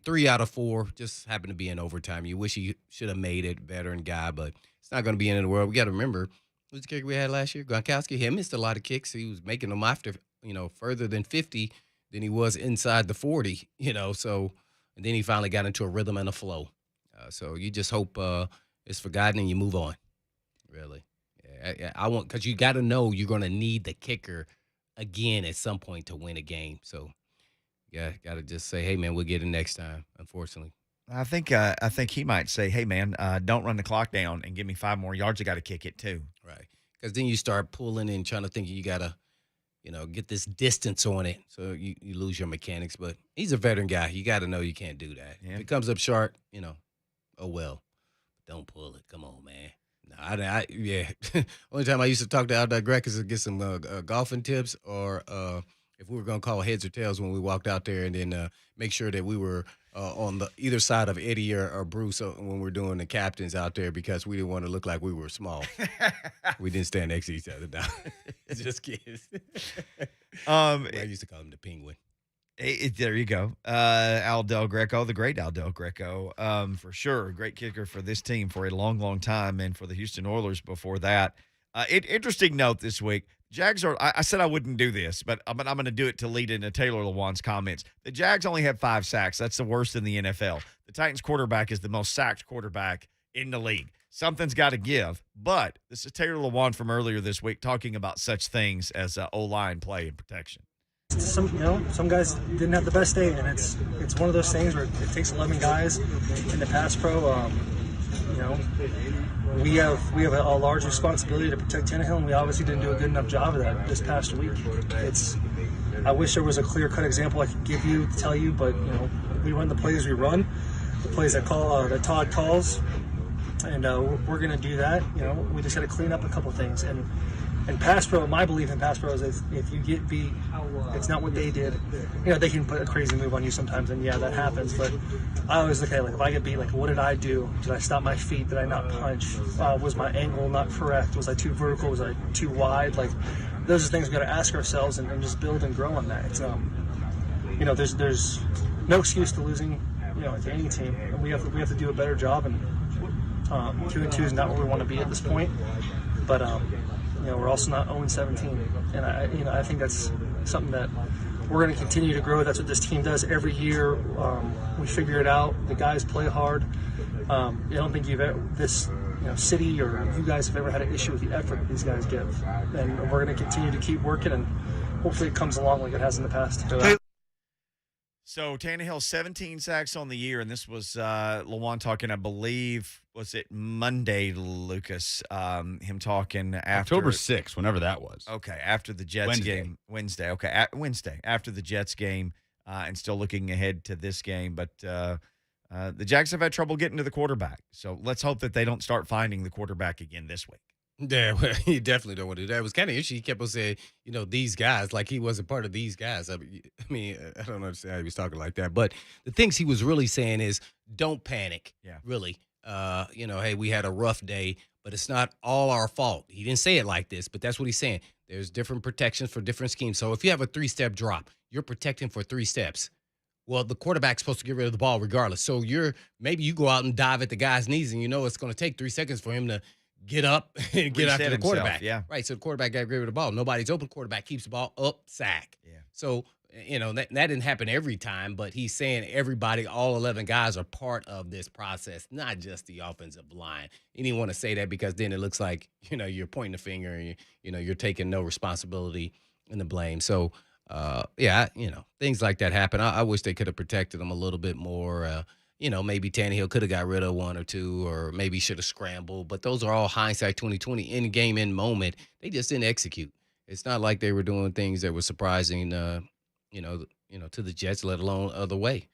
3 out of 4 just happened to be in overtime. You wish he should have made it, veteran guy, but it's not going to be in the world. We got to remember, who's the kicker we had last year? Gronkowski. He missed a lot of kicks. He was making them after, further than 50 than he was inside the 40, so – and then he finally got into a rhythm and a flow. So you just hope it's forgotten and you move on. Really, because you got to know you're going to need the kicker again at some point to win a game. So got to just say, hey man, we'll get it next time. Unfortunately, I think he might say, hey man, don't run the clock down and give me 5 more yards. I got to kick it too. Right, because then you start pulling and trying to think you got to. Get this distance on it, so you lose your mechanics. But he's a veteran guy. You got to know you can't do that. Yeah. If it comes up short, oh well. Don't pull it. Come on, man. No, yeah. Only time I used to talk to Aldell Greg is to get some golfing tips, or if we were going to call heads or tails when we walked out there, and then make sure that we were on the either side of Eddie or Bruce when we're doing the captains out there, because we didn't want to look like we were small. We didn't stand next to each other. No. Just kids. I used to call him the Penguin. There you go. Aldell Greco, the great Aldell Greco, for sure. Great kicker for this team for a long, long time, and for the Houston Oilers before that. Interesting note this week. Jags are – I said I wouldn't do this, but I'm going to do it to lead into Taylor Lewan's comments. The Jags only have 5 sacks. That's the worst in the NFL. The Titans quarterback is the most sacked quarterback in the league. Something's got to give. But this is Taylor Lewan from earlier this week talking about such things as O-line play and protection. Some guys didn't have the best day, and it's one of those things where it takes 11 guys in the pass pro. We have a large responsibility to protect Tannehill, and we obviously didn't do a good enough job of that this past week. I wish there was a clear-cut example I could give you, tell you, but we run the plays we run, the plays that Todd calls, and we're going to do that. We just got to clean up a couple things. And pass pro, my belief in pass pro is if you get beat, it's not what they did. They can put a crazy move on you sometimes, and yeah, that happens. But I always look at it if I get beat, what did I do? Did I stop my feet? Did I not punch? Was my angle not correct? Was I too vertical? Was I too wide? Those are things we got to ask ourselves and just build and grow on that. It's there's no excuse to losing, to any team. And we have to do a better job. And 2-2 is not where we want to be at this point. But we're also not 0-17, and I think that's something that we're going to continue to grow. That's what this team does every year. We figure it out. The guys play hard. I don't think this city or you guys have ever had an issue with the effort that these guys give, and we're going to continue to keep working, and hopefully it comes along like it has in the past. So Tannehill, 17 sacks on the year, and this was Lewan talking, I believe, was it Monday, Lucas? Him talking after October 6th, whenever that was. Okay, after the Jets game. Wednesday. Okay, Wednesday, after the Jets game, and still looking ahead to this game. But the Jags have had trouble getting to the quarterback, so let's hope that they don't start finding the quarterback again this week. Yeah, well, you definitely don't want to do that. It was kind of interesting. He kept on saying, these guys, like he wasn't part of these guys. I don't understand how he was talking like that. But the things he was really saying is, don't panic. Yeah. Really. Hey, we had a rough day, but it's not all our fault. He didn't say it like this, but that's what he's saying. There's different protections for different schemes. So if you have a 3-step drop, you're protecting for 3 steps. Well, the quarterback's supposed to get rid of the ball regardless. So maybe you go out and dive at the guy's knees, and it's going to take 3 seconds for him to get up and get after the quarterback. Yeah. Right. So the quarterback got rid of the ball. Nobody's open. Quarterback keeps the ball up, sack. Yeah. So, That didn't happen every time, but he's saying everybody, all 11 guys are part of this process, not just the offensive line. He didn't want to say that because then it looks like, you're pointing the finger and, you're taking no responsibility and the blame. So, things like that happen. I wish they could have protected him a little bit more. Maybe Tannehill could have got rid of one or two, or maybe should have scrambled. But those are all hindsight 2020, in game, in moment. They just didn't execute. It's not like they were doing things that were surprising, to the Jets, let alone other way.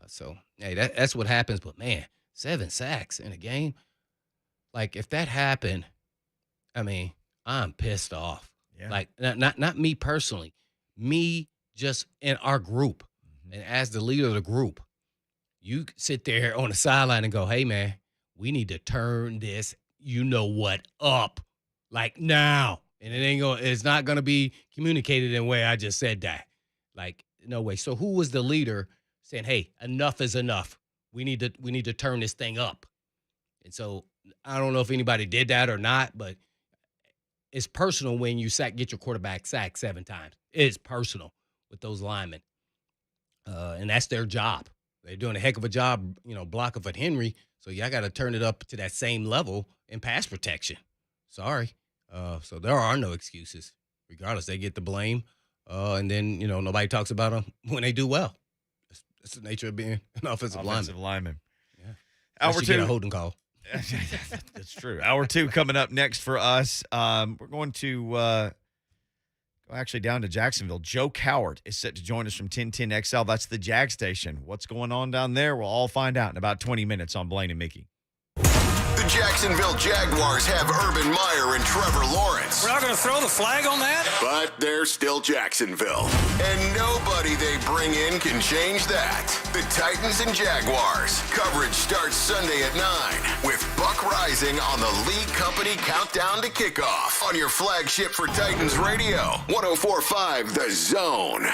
So, hey, that's what happens. But man, 7 sacks in a game. Like if that happened, I mean, I'm pissed off. Yeah. Like not me personally, me just in our group, and as the leader of the group, you sit there on the sideline and go, "Hey, man, we need to turn this, up, like now." And it's not gonna be communicated in a way I just said that. Like, no way. So who was the leader saying, "Hey, enough is enough. We need to turn this thing up"? And so I don't know if anybody did that or not, but it's personal when you get your quarterback sacked 7 times. It's personal with those linemen, and that's their job. They're doing a heck of a job, blocking for Henry. So y'all got to turn it up to that same level in pass protection. Sorry. So there are no excuses. Regardless, they get the blame. And then, nobody talks about them when they do well. That's the nature of being an offensive lineman. Yeah. Unless Hour you 2. get a holding call. That's true. Hour 2 coming up next for us. We're going to go actually down to Jacksonville. Joe Cowart is set to join us from 1010 XL. That's the Jag station. What's going on down there? We'll all find out in about 20 minutes on Blaine and Mickey. The Jacksonville Jaguars have Urban Meyer and Trevor Lawrence. We're not going to throw the flag on that? But they're still Jacksonville. And nobody they bring in can change that. The Titans and Jaguars. Coverage starts Sunday at 9 with Buck Reising on the Lee Company Countdown to Kickoff on your flagship for Titans Radio, 104.5 The Zone.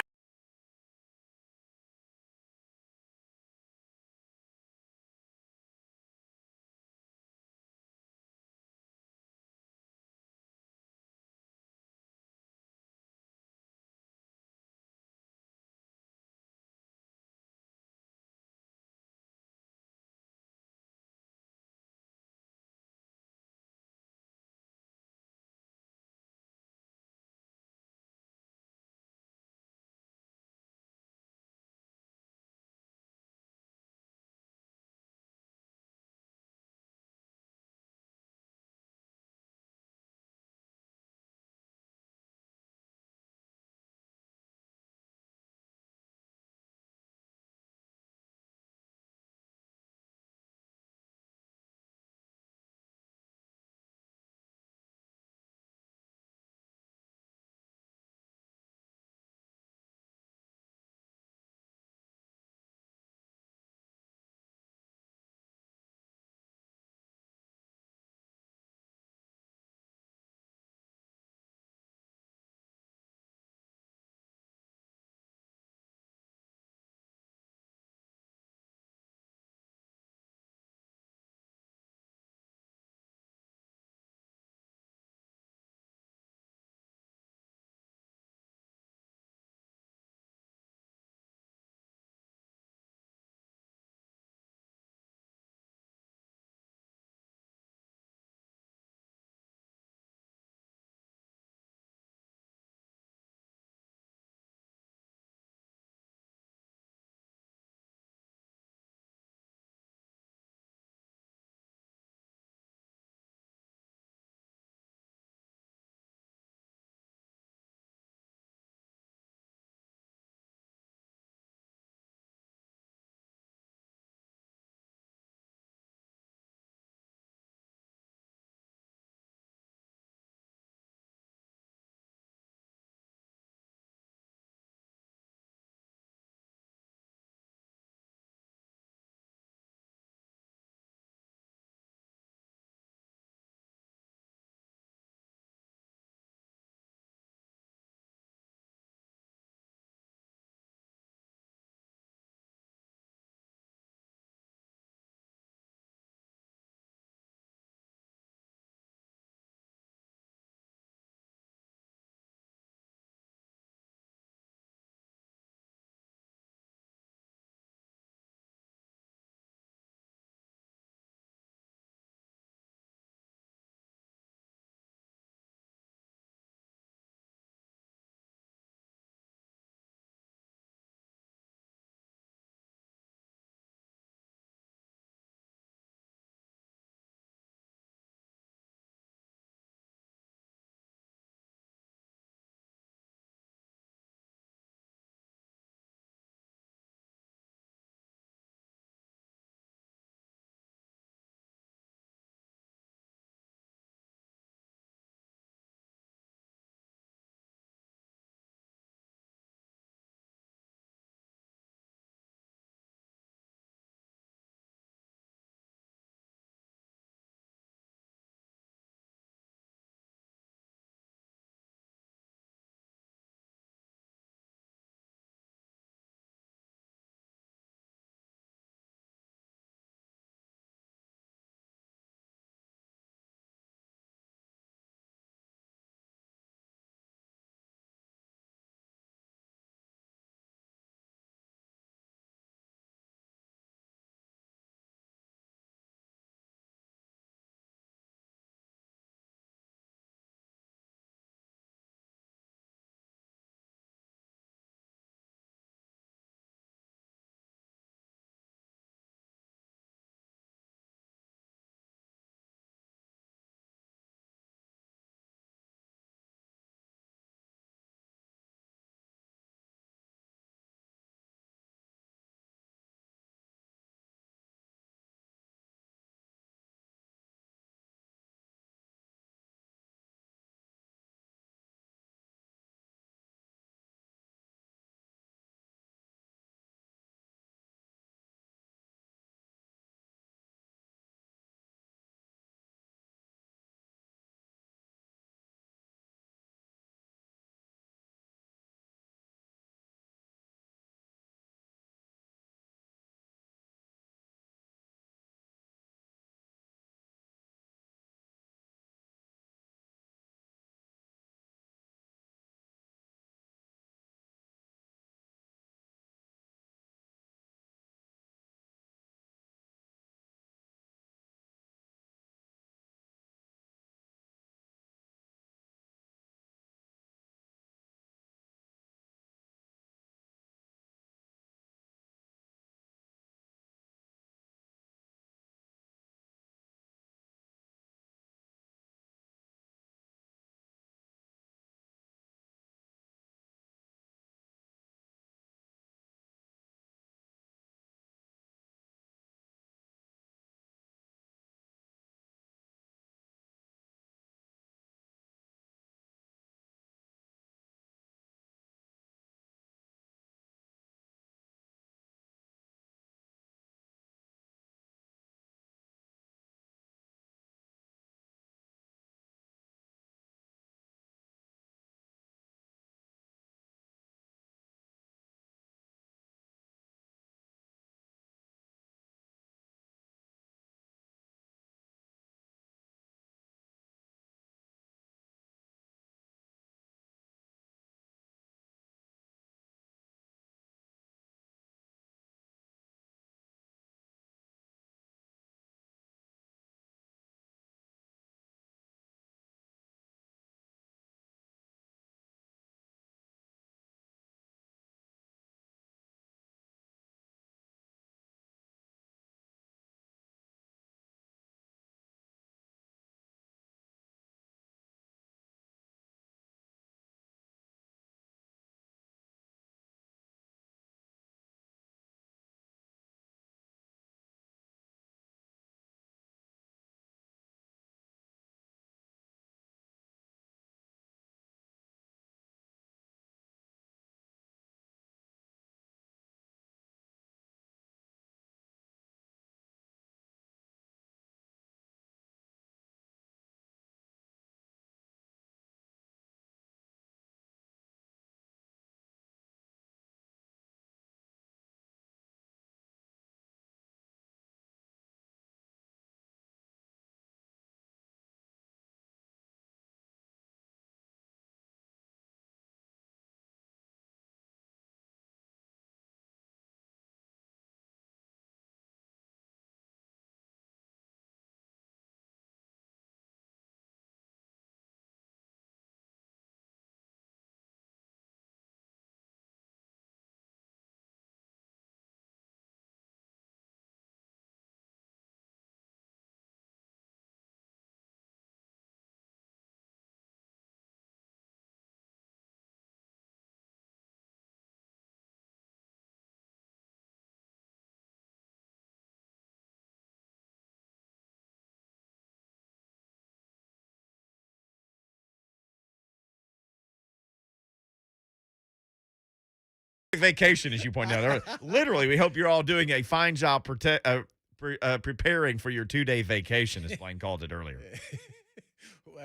vacation, as you pointed out earlier. Literally, we hope you're all doing a fine job preparing for your 2-day vacation, as Blaine called it earlier.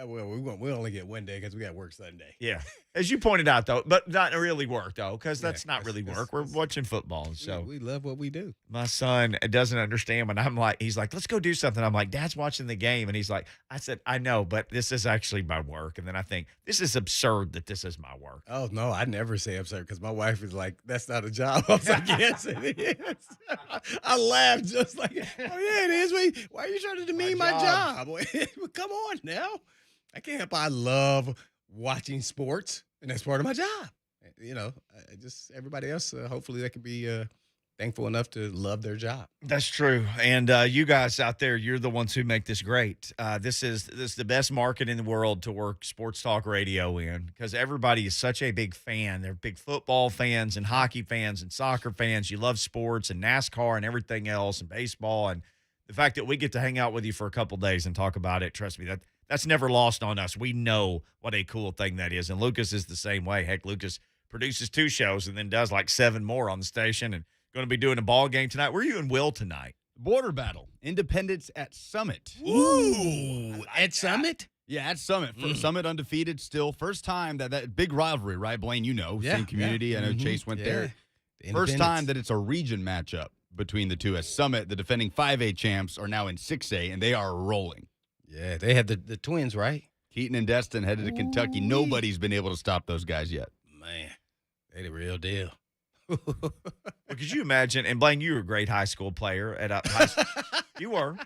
Well, we only get one day because we got work Sunday. Yeah. As you pointed out, though, but not really work, though, because that's not really work. We're watching football. So we love what we do. My son doesn't understand when he's like, let's go do something. I'm like, Dad's watching the game. And he's like, I said, I know, but this is actually my work. And then I think, this is absurd that this is my work. Oh, no, I never say absurd because my wife is like, that's not a job. I was like, yes, it is. I laughed just like, oh, yeah, it is. Why are you trying to demean my job? Come on now. I can't help. I love watching sports, and that's part of my job. You know, everybody else, hopefully they can be thankful enough to love their job. That's true. And you guys out there, you're the ones who make this great. This is the best market in the world to work sports talk radio in because everybody is such a big fan. They're big football fans and hockey fans and soccer fans. You love sports and NASCAR and everything else and baseball. And the fact that we get to hang out with you for a couple of days and talk about it, trust me, that's never lost on us. We know what a cool thing that is. And Lucas is the same way. Heck, Lucas produces 2 shows and then does like 7 more on the station and going to be doing a ball game tonight. Where are you and Will tonight? Border Battle. Independence at Summit. Ooh, at Summit? Yeah, at Summit. Summit undefeated still. First time that big rivalry, right, Blaine? You know, same community. I know Chase went there. First time that it's a region matchup between the two. As Summit, the defending 5A champs, are now in 6A, and they are rolling. Yeah, they have the twins, right? Keaton and Destin headed to Kentucky. Nobody's been able to stop those guys yet. Man, they the real deal. Well, could you imagine? And Blaine, you were a great high school player at high school. You were.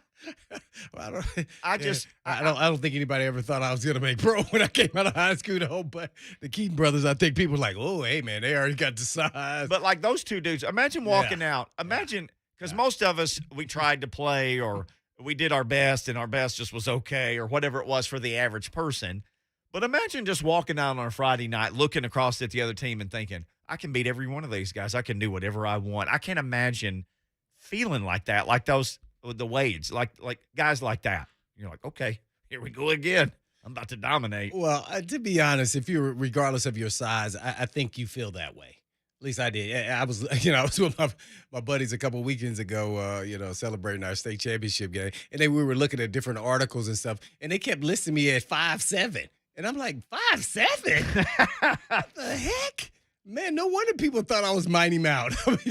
Well, I don't think anybody ever thought I was going to make pro when I came out of high school. But the Keaton brothers, I think people were like, oh, hey, man, they already got the size. But like those 2 dudes, imagine walking out. Imagine, because most of us, we tried to play or we did our best and our best just was okay or whatever it was for the average person. But imagine just walking out on a Friday night, looking across at the other team and thinking, I can beat every one of these guys. I can do whatever I want. I can't imagine feeling like that, like the Wades, like guys like that. You're like, okay, here we go again. I'm about to dominate. Well, to be honest, if you're regardless of your size, I think you feel that way. At least I did. I was with my buddies a couple weekends ago, celebrating our state championship game, and we were looking at different articles and stuff, and they kept listing me at 5'7", and I'm like, 5'7"? What the heck? Man, no wonder people thought I was Mighty Mouse. But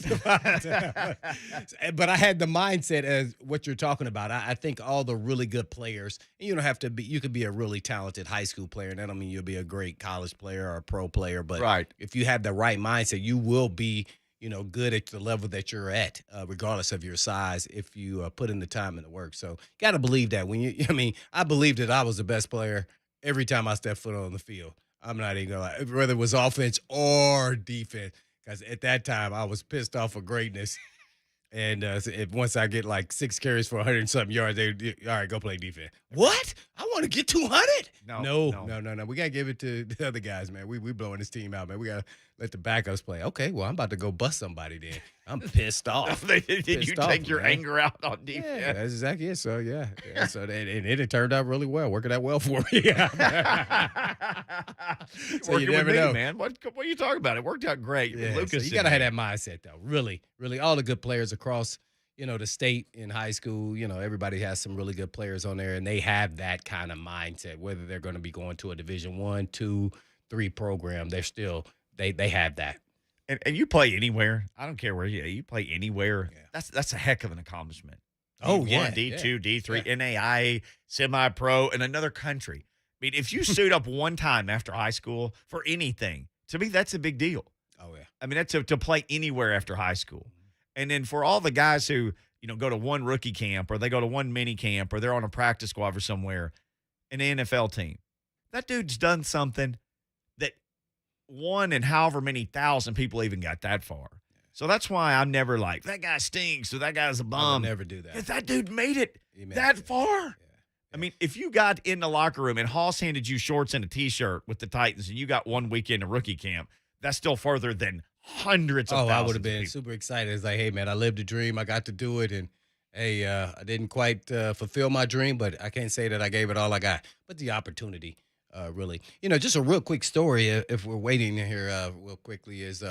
I had the mindset as what you're talking about. I think all the really good players, and you don't have to be, you could be a really talented high school player, and that don't mean you'll be a great college player or a pro player. But if you have the right mindset, you will be, good at the level that you're at, regardless of your size, if you put in the time and the work. So got to believe that I believed that I was the best player every time I stepped foot on the field. I'm not even going to lie, whether it was offense or defense, because at that time I was pissed off of greatness. And once I get like 6 carries for 100 and something yards, all right, go play defense. What? I want to get 200? No. We got to give it to the other guys, man. We blowing this team out, man. We got to let the backups play. Okay, well, I'm about to go bust somebody then. I'm pissed off. Did you take your anger out on defense? Yeah, that's exactly it. So, yeah. So, and it turned out really well, working out well for me. So you never know, man. What are you talking about? It worked out great. Yeah, Lucas, so you got to have that mindset, though. Really, really. All the good players across, the state in high school, everybody has some really good players on there, and they have that kind of mindset, whether they're going to be going to a Division 1, 2, 3 program. They're still they have that. And you play anywhere. I don't care where you play anywhere. Yeah. That's a heck of an accomplishment. Oh, yeah. D2, D3, NAIA, semi-pro, in another country. I mean, if you suit up one time after high school for anything, to me, that's a big deal. Oh, yeah. I mean, that's to play anywhere after high school. And then for all the guys who, go to one rookie camp or they go to one mini camp or they're on a practice squad or somewhere, an NFL team, that dude's done something that one in however many thousand people even got that far. So that's why I'm never like, that guy stinks or that guy's a bum. I would never do that. Because that dude made it that far. Yeah. I mean, if you got in the locker room and Hoss handed you shorts and a T-shirt with the Titans and you got one weekend of rookie camp, that's still further than hundreds of thousands. I would have been super excited. It's like, hey, man, I lived a dream. I got to do it. And, hey, I didn't quite fulfill my dream, but I can't say that I gave it all I got. But the opportunity, really. Just a real quick story, if we're waiting here real quickly, is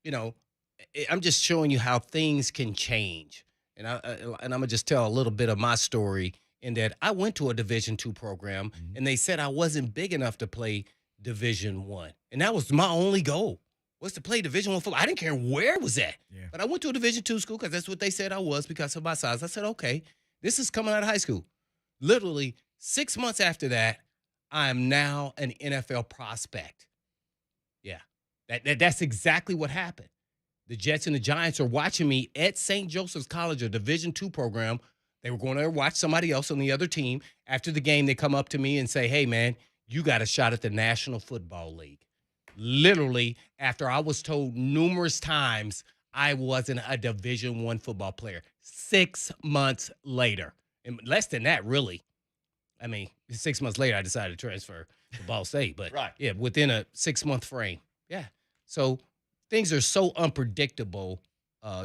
I'm just showing you how things can change. And I'm gonna just tell a little bit of my story in that I went to a Division II program, and they said I wasn't big enough to play Division I, and that was my only goal, was to play Division I football. I didn't care where it was at, but I went to a Division II school because that's what they said I was because of my size. I said, okay, this is coming out of high school. Literally 6 months after that, I am now an NFL prospect. Yeah, that's exactly what happened. The Jets and the Giants are watching me at St. Joseph's College, a Division II program. They were going to watch somebody else on the other team. After the game, they come up to me and say, hey, man, you got a shot at the National Football League. Literally, after I was told numerous times I wasn't a Division I football player. 6 months later. And less than that, really. I mean, 6 months later, I decided to transfer to Ball State. But, yeah, within a 6-month frame. Yeah. So things are so unpredictable.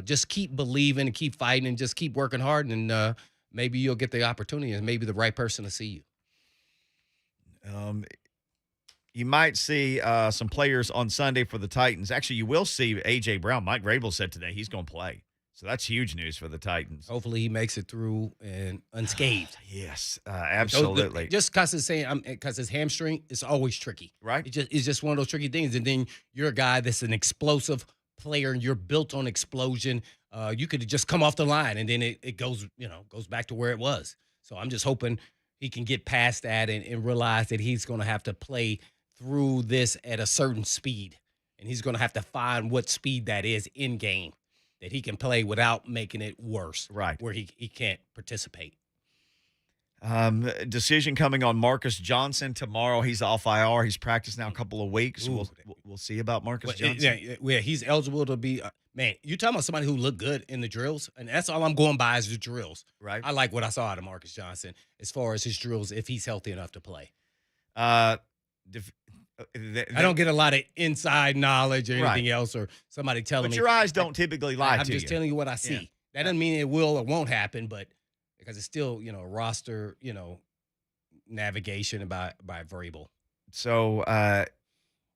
Just keep believing and keep fighting and just keep working hard, and maybe you'll get the opportunity and maybe the right person to see you. You might see some players on Sunday for the Titans. Actually, you will see A.J. Brown. Mike Vrabel said today he's going to play. So that's huge news for the Titans. Hopefully he makes it through and unscathed. Yes, absolutely. Just because his hamstring is always tricky. Right. It's just one of those tricky things. And then you're a guy that's an explosive player and you're built on explosion. You could just come off the line and then it goes back to where it was. So I'm just hoping he can get past that and realize that he's going to have to play through this at a certain speed. And he's going to have to find what speed that is in game, that he can play without making it worse, right? Where he can't participate. Decision coming on Marcus Johnson tomorrow. He's off IR. He's practiced now a couple of weeks. We'll see about Marcus Johnson. Yeah, he's eligible to be. Man, you're talking about somebody who looked good in the drills, and that's all I'm going by is the drills. Right. I like what I saw out of Marcus Johnson as far as his drills, if he's healthy enough to play. I don't get a lot of inside knowledge or anything else, or somebody telling me. But your eyes don't typically lie to you. I'm just telling you what I see. Yeah. That doesn't mean it will or won't happen, but because it's still, roster, navigation by Vrabel. So,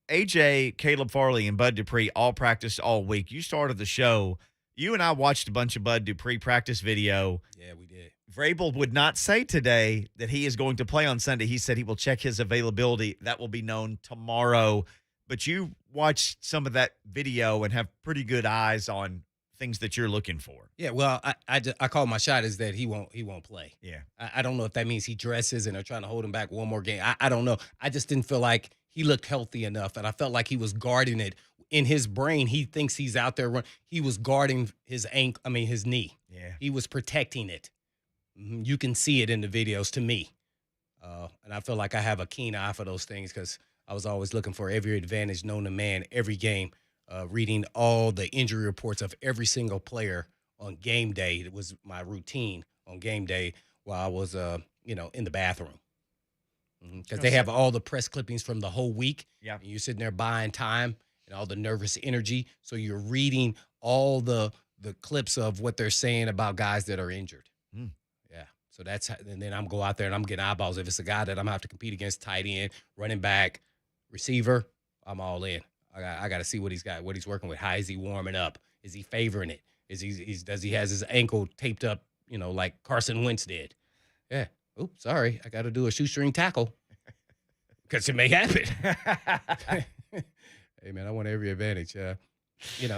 AJ, Caleb Farley, and Bud Dupree all practiced all week. You started the show. You and I watched a bunch of Bud Dupree practice video. Yeah, we did. Vrabel would not say today that he is going to play on Sunday. He said he will check his availability. That will be known tomorrow. But you watched some of that video and have pretty good eyes on things that you're looking for. Yeah, well, I call my shot is that he won't play. Yeah. I don't know if that means he dresses and they're trying to hold him back one more game. I don't know. I just didn't feel like he looked healthy enough, and I felt like he was guarding it. In his brain, he thinks he's out there running. He was guarding his knee. Yeah. He was protecting it. You can see it in the videos to me. And I feel like I have a keen eye for those things because I was always looking for every advantage known to man every game, reading all the injury reports of every single player on game day. It was my routine on game day while I was, in the bathroom. Because they have all the press clippings from the whole week. Yeah. And you're sitting there buying time and all the nervous energy. So you're reading all the clips of what they're saying about guys that are injured. Yeah. So and then I'm go out there and I'm getting eyeballs. If it's a guy that I'm going to have to compete against, tight end, running back, receiver, I'm all in. I got to see what he's got, what he's working with. How is he warming up? Is he favoring it? Does he has his ankle taped up, like Carson Wentz did? Yeah. Oops, sorry. I got to do a shoestring tackle because it may happen. Hey, man, I want every advantage.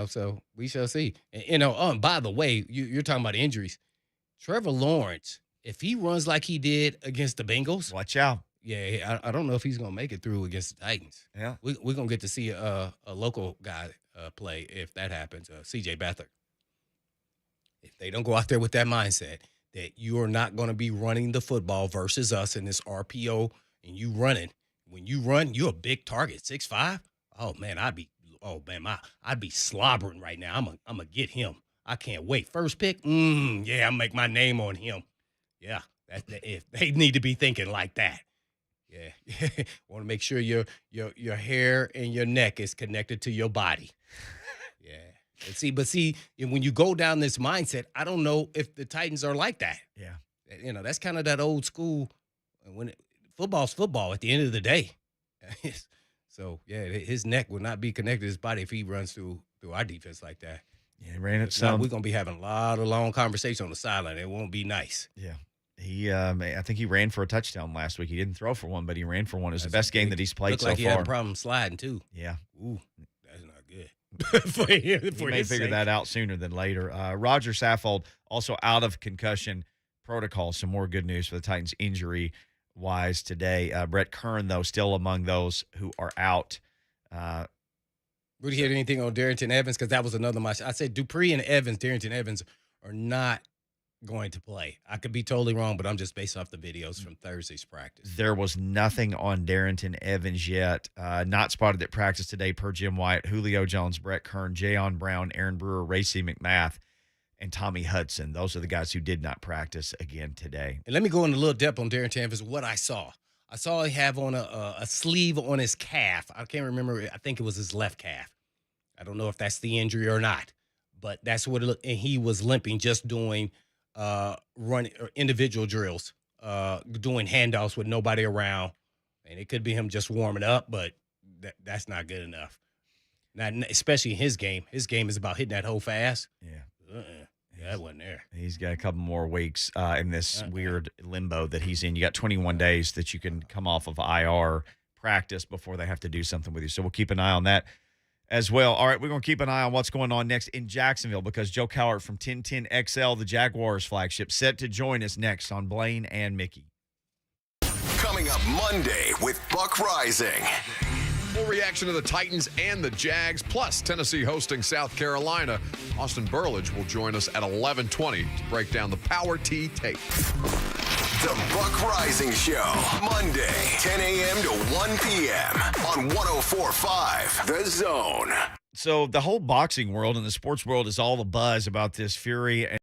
So we shall see. And, by the way, you're talking about injuries. Trevor Lawrence, if he runs like he did against the Bengals. Watch out. Yeah, I don't know if he's going to make it through against the Titans. Yeah. We're going to get to see a local guy play if that happens, C.J. Beathard. If they don't go out there with that mindset that you are not going to be running the football versus us in this RPO and you running. When you run, you're a big target, 6'5". Oh, man, I'd be slobbering right now. I'm going to get him. I can't wait. First pick, I'll make my name on him. Yeah, if they need to be thinking like that. Yeah, want to make sure your hair and your neck is connected to your body. Yeah. But when you go down this mindset, I don't know if the Titans are like that. Yeah. That's kind of that old school. Football's football at the end of the day. So yeah, his neck will not be connected to his body if he runs through through our defense like that. Yeah, he ran it Now some. we're going to be having a lot of long conversations on the sideline. It won't be nice. Yeah. I think he ran for a touchdown last week. He didn't throw for one, but he ran for one. It was the best game that he's played so far. Looked like he had a problem sliding, too. Yeah. Ooh, that's not good. for He may his figure sake. that out sooner than later. Roger Saffold also out of concussion protocol. Some more good news for the Titans injury-wise today. Brett Kern, though, still among those who are out. Would you hear anything on Darrington Evans? Because that was another match. I said Dupree and Evans, Darrington Evans, are not going to play. I could be totally wrong, but I'm just based off the videos from Thursday's practice. There was nothing on Darrington Evans yet. Not spotted at practice today per Jim White, Julio Jones, Brett Kern, Jayon Brown, Aaron Brewer, Racy McMath, and Tommy Hudson. Those are the guys who did not practice again today. And let me go into a little depth on Darrington Evans, what I saw. I saw he have on a sleeve on his calf. I can't remember. I think it was his left calf. I don't know if that's the injury or not, but that's what it looked. And he was limping, just doing run or individual drills, doing handoffs with nobody around. And it could be him just warming up, but that's not good enough. Not especially in his game. His game is about hitting that hole fast. Yeah. Yeah, that wasn't there. He's got a couple more weeks in this weird limbo that he's in. You got 21 days that you can come off of IR practice before they have to do something with you. So we'll keep an eye on that as well. All right, we're going to keep an eye on what's going on next in Jacksonville because Joe Cowart from 1010XL, the Jaguars flagship, set to join us next on Blaine and Mickey. Coming up Monday with Buck Reising. Full reaction to the Titans and the Jags, plus Tennessee hosting South Carolina. Austin Burlage will join us at 11:20 to break down the Power T tape. The Buck Reising Show, Monday, 10 a.m. to 1 p.m. on 104.5 The Zone. So the whole boxing world and the sports world is all the buzz about this Fury and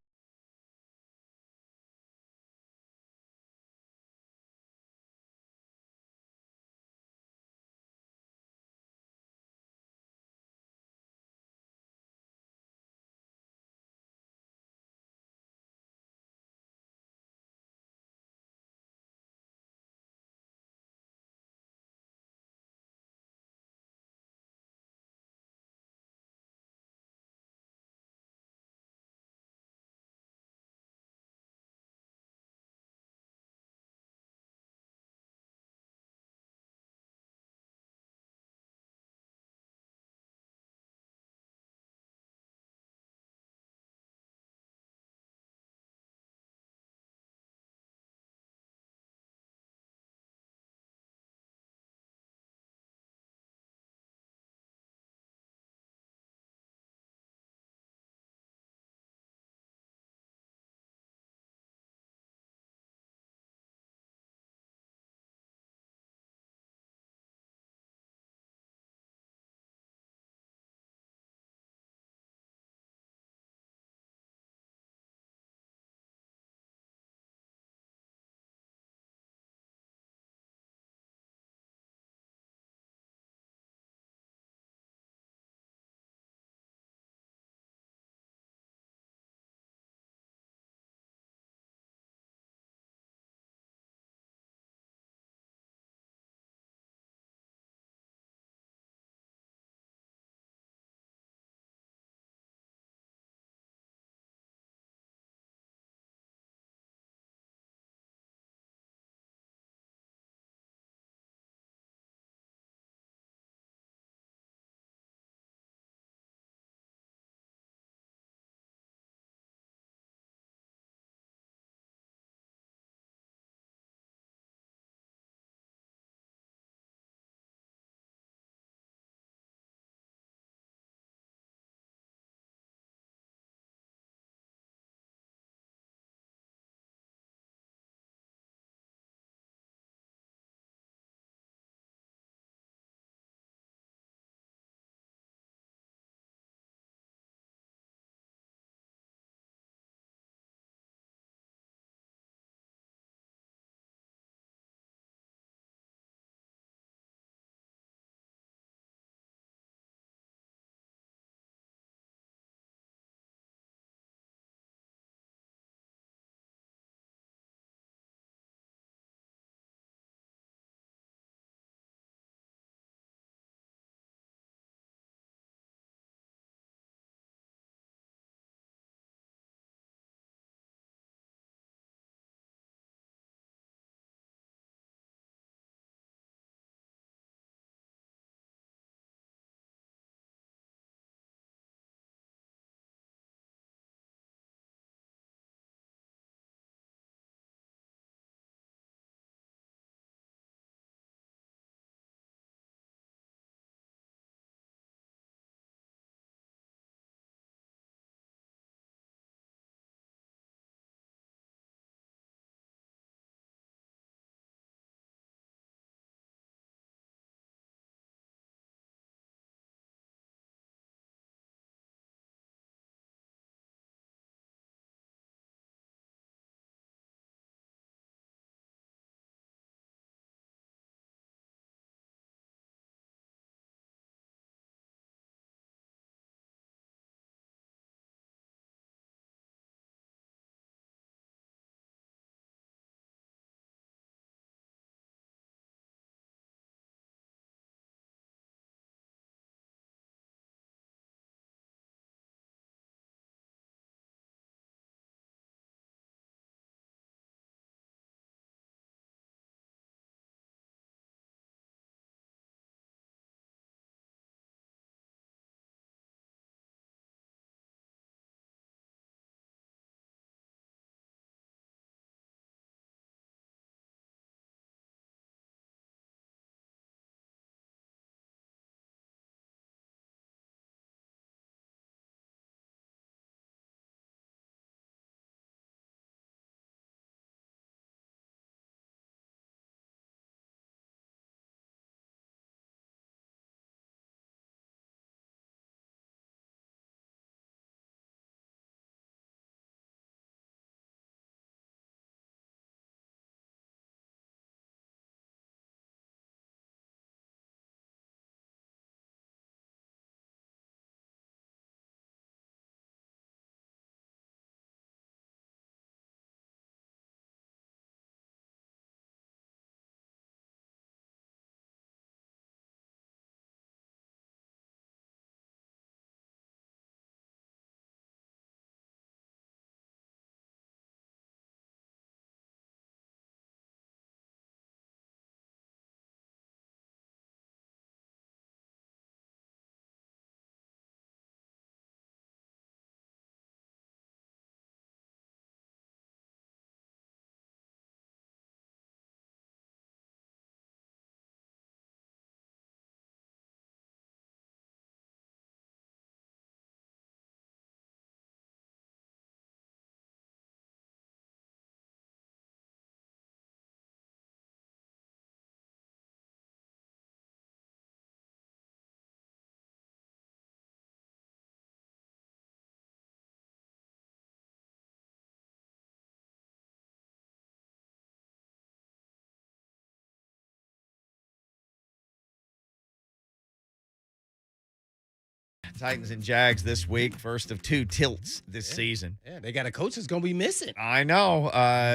Titans and Jags this week. First of 2 tilts this season. Yeah, they got a coach that's going to be missing. I know.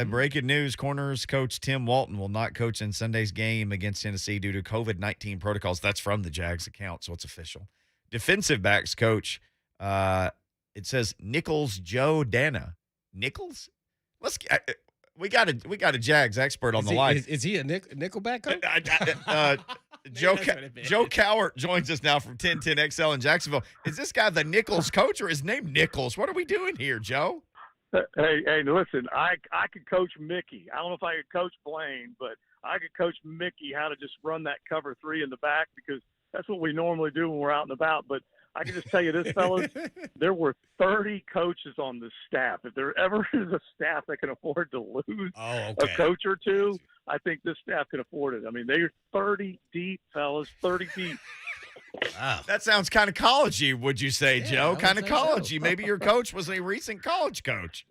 Breaking news, Corners coach Tim Walton will not coach in Sunday's game against Tennessee due to COVID-19 protocols. That's from the Jags account, so it's official. Defensive backs coach, it says Nichols Joe Dana. Nichols? We got a Jags expert on the line. Is he a nickelback coach? Joe Cowart joins us now from 1010 XL in Jacksonville. Is this guy the Nichols coach or is his name Nichols? What are we doing here, Joe? Hey, listen, I could coach Mickey. I don't know if I could coach Blaine, but I could coach Mickey how to just run that cover 3 in the back because that's what we normally do when we're out and about. But I can just tell you this, fellas, there were 30 coaches on the staff. If there ever is a staff that can afford to lose a coach or two, I think this staff can afford it. I mean, they're 30 deep, fellas, 30 deep. Wow. That sounds kind of collegey, would you say, Joe? Kind of collegey. So. Maybe your coach was a recent college coach.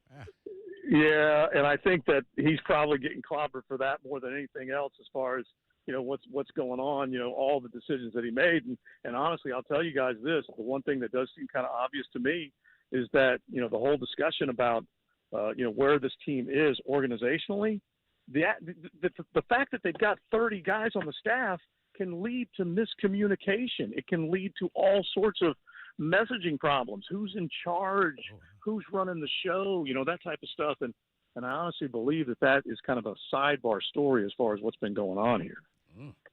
Yeah, and I think that he's probably getting clobbered for that more than anything else as far as, what's going on, all the decisions that he made. And honestly, I'll tell you guys this, the one thing that does seem kind of obvious to me is that, the whole discussion about, where this team is organizationally, the fact that they've got 30 guys on the staff can lead to miscommunication. It can lead to all sorts of messaging problems. Who's in charge? Who's running the show? That type of stuff. And I honestly believe that is kind of a sidebar story as far as what's been going on here.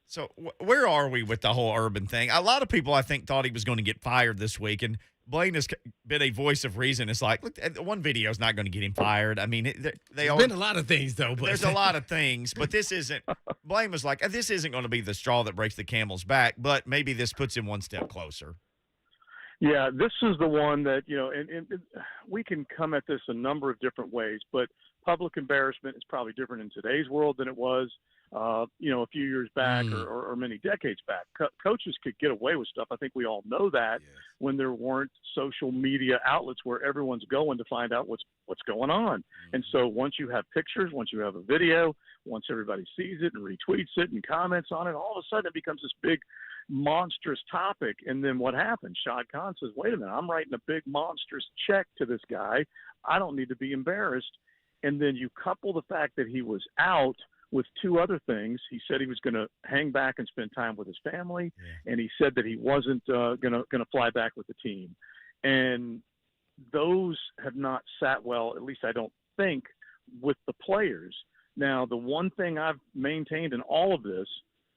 So where are we with the whole Urban thing? A lot of people, I think, thought he was going to get fired this week, and Blaine has been a voice of reason. It's like, look, one video is not going to get him fired. I mean, there's been a lot of things, though. But there's a lot of things, but this isn't. Blaine was like, this isn't going to be the straw that breaks the camel's back, but maybe this puts him one step closer. Yeah, this is the one that, and we can come at this a number of different ways, but public embarrassment is probably different in today's world than it was, a few years back or many decades back. Coaches could get away with stuff. I think we all know that when there weren't social media outlets where everyone's going to find out what's going on. And so once you have pictures, once you have a video, once everybody sees it and retweets it and comments on it, all of a sudden it becomes this big monstrous topic. And then what happens? Shad Khan says, wait a minute, I'm writing a big monstrous check to this guy. I don't need to be embarrassed. And then you couple the fact that he was out with 2 other things. He said he was going to hang back and spend time with his family, and he said that he wasn't going to fly back with the team. And those have not sat well, at least I don't think, with the players. Now, the one thing I've maintained in all of this,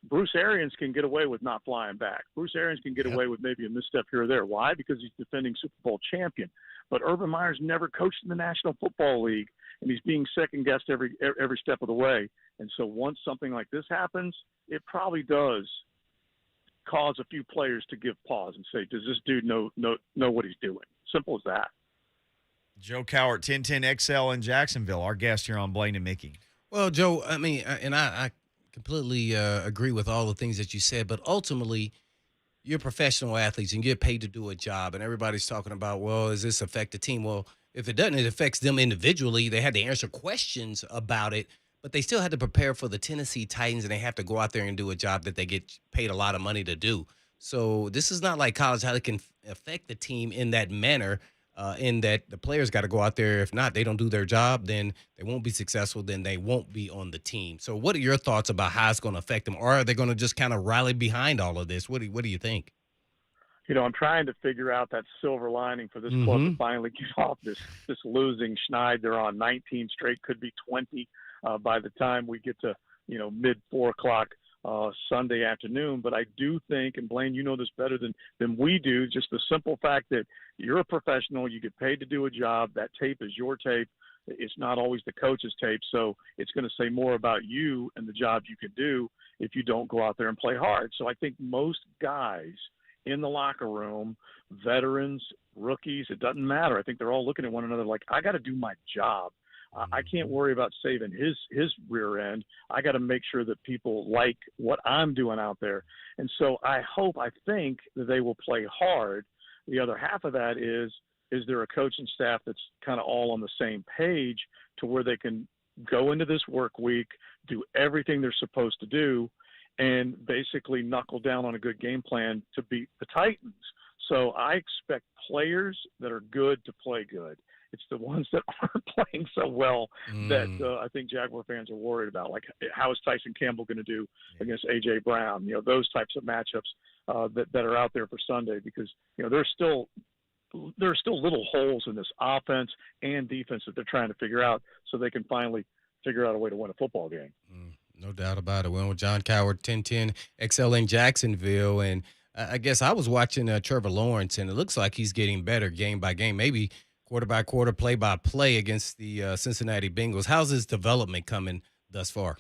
Bruce Arians can get away with not flying back. Bruce Arians can get away with maybe a misstep here or there. Why? Because he's defending Super Bowl champion. But Urban Meyer's never coached in the National Football League, and he's being second-guessed every step of the way. And so once something like this happens, it probably does cause a few players to give pause and say, does this dude know what he's doing? Simple as that. Joe Cowart, 1010 XL in Jacksonville, our guest here on Blaine and Mickey. Well, Joe, I mean, and I completely agree with all the things that you said, but ultimately, you're professional athletes and you get paid to do a job, and everybody's talking about, well, does this affect the team? Well, if it doesn't, it affects them individually. They had to answer questions about it, but they still had to prepare for the Tennessee Titans, and they have to go out there and do a job that they get paid a lot of money to do. So this is not like college, how it can affect the team in that manner, in that the players got to go out there. If not, they don't do their job, then they won't be successful, then they won't be on the team. So what are your thoughts about how it's going to affect them? Or are they going to just kind of rally behind all of this? What do you think? I'm trying to figure out that silver lining for this club to finally get off this losing schneid. They're on 19 straight, could be 20 by the time we get to, mid 4 o'clock Sunday afternoon. But I do think, and Blaine, you know this better than we do, just the simple fact that you're a professional, you get paid to do a job, that tape is your tape. It's not always the coach's tape. So it's going to say more about you and the job you can do if you don't go out there and play hard. So I think most guys in the locker room, veterans, rookies, it doesn't matter. I think they're all looking at one another like, I got to do my job. I can't worry about saving his rear end. I got to make sure that people like what I'm doing out there. And so I think that they will play hard. The other half of that is there a coaching staff that's kind of all on the same page to where they can go into this work week, do everything they're supposed to do, and basically knuckle down on a good game plan to beat the Titans. So I expect players that are good to play good. It's the ones that aren't playing so well that I think Jaguar fans are worried about. Like, how is Tyson Campbell going to do against A.J. Brown? You know, those types of matchups that are out there for Sunday, because, you know, there are still little holes in this offense and defense that they're trying to figure out so they can finally figure out a way to win a football game. No doubt about it. Well, with John Cowart, 1010 XL in Jacksonville, and I guess I was watching Trevor Lawrence, and it looks like he's getting better game by game, maybe quarter by quarter, play by play against the Cincinnati Bengals. How's his development coming thus far?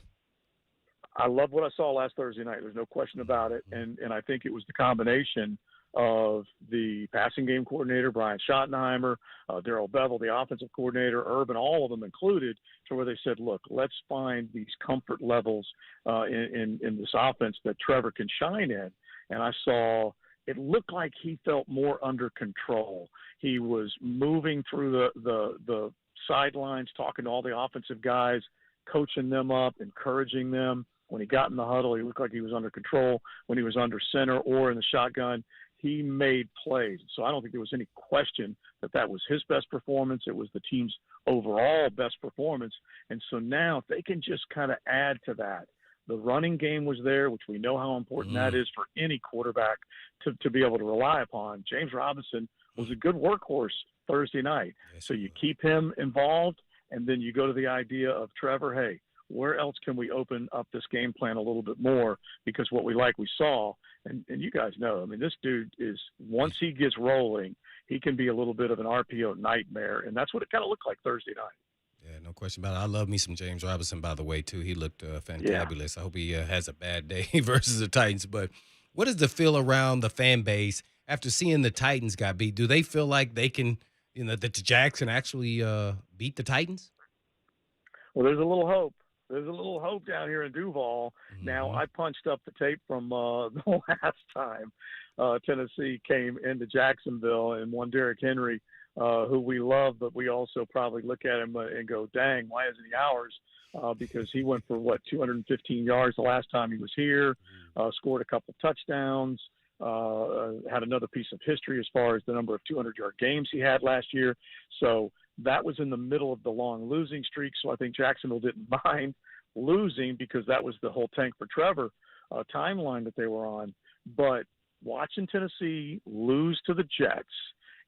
I love what I saw last Thursday night. There's no question about it. And I think it was the combination of the passing game coordinator, Brian Schottenheimer, Darrell Bevel, the offensive coordinator, Urban, all of them included, to where they said, look, let's find these comfort levels in this offense that Trevor can shine in. And I saw it looked like he felt more under control. He was moving through the sidelines, talking to all the offensive guys, coaching them up, encouraging them. When he got in the huddle, he looked like he was under control. When he was under center or in the shotgun, he made plays. So I don't think there was any question that was his best performance. It was the team's overall best performance. And so now if they can just kind of add to that, the running game was there, which we know how important that is for any quarterback to be able to rely upon. James Robinson was a good workhorse Thursday night. So you keep him involved, and then you go to the idea of Trevor, hey, where else can we open up this game plan a little bit more? Because what we saw, and you guys know, I mean, this dude is, once he gets rolling, he can be a little bit of an RPO nightmare, and that's what it kind of looked like Thursday night. Yeah, no question about it. I love me some James Robinson, by the way, too. He looked fantabulous. Yeah. I hope he has a bad day versus the Titans. But what is the feel around the fan base after seeing the Titans got beat? Do they feel like they can, that the Jags can actually beat the Titans? Well, there's a little hope. There's a little hope down here in Duval. Now, I punched up the tape from the last time Tennessee came into Jacksonville, and one Derrick Henry, who we love, but we also probably look at him and go, dang, why isn't he ours? Because he went for, 215 yards the last time he was here, scored a couple touchdowns, had another piece of history as far as the number of 200-yard games he had last year. So that was in the middle of the long losing streak, so I think Jacksonville didn't mind losing because that was the whole tank for Trevor timeline that they were on. But watching Tennessee lose to the Jets,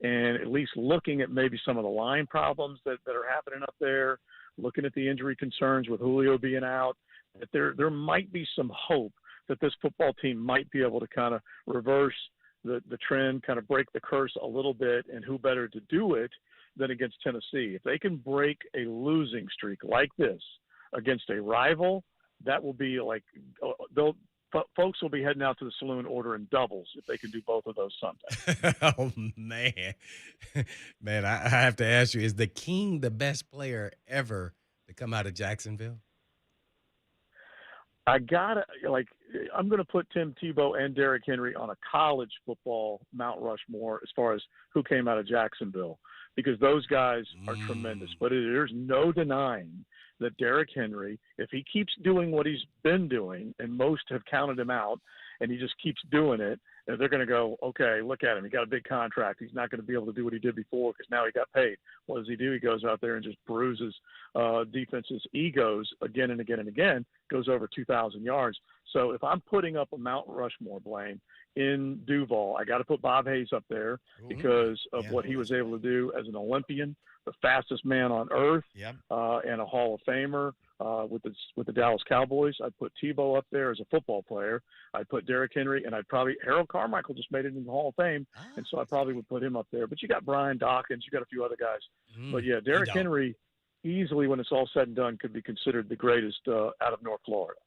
and at least looking at maybe some of the line problems that are happening up there, looking at the injury concerns with Julio being out, that there might be some hope that this football team might be able to kind of reverse the trend, kind of break the curse a little bit, and who better to do it than against Tennessee. If they can break a losing streak like this against a rival, that will be like folks will be heading out to the saloon ordering doubles if they can do both of those Sunday. Oh, man. Man, I have to ask you, is the King the best player ever to come out of Jacksonville? I'm going to put Tim Tebow and Derrick Henry on a college football Mount Rushmore as far as who came out of Jacksonville, because those guys are tremendous. But there's no denying that Derrick Henry, if he keeps doing what he's been doing, and most have counted him out, and he just keeps doing it, they're going to go, okay, look at him. He got a big contract. He's not going to be able to do what he did before because now he got paid. What does he do? He goes out there and just bruises defenses' egos again and again and again, goes over 2,000 yards. So if I'm putting up a Mount Rushmore, Blaine, in Duval, I got to put Bob Hayes up there because of what he was able to do as an Olympian, the fastest man on earth, and a Hall of Famer with the Dallas Cowboys. I'd put Tebow up there as a football player. I'd put Derrick Henry, and Harold Carmichael just made it in the Hall of Fame, and so I probably would put him up there. But you got Brian Dawkins, you got a few other guys. But yeah, Derrick Henry easily, when it's all said and done, could be considered the greatest out of North Florida.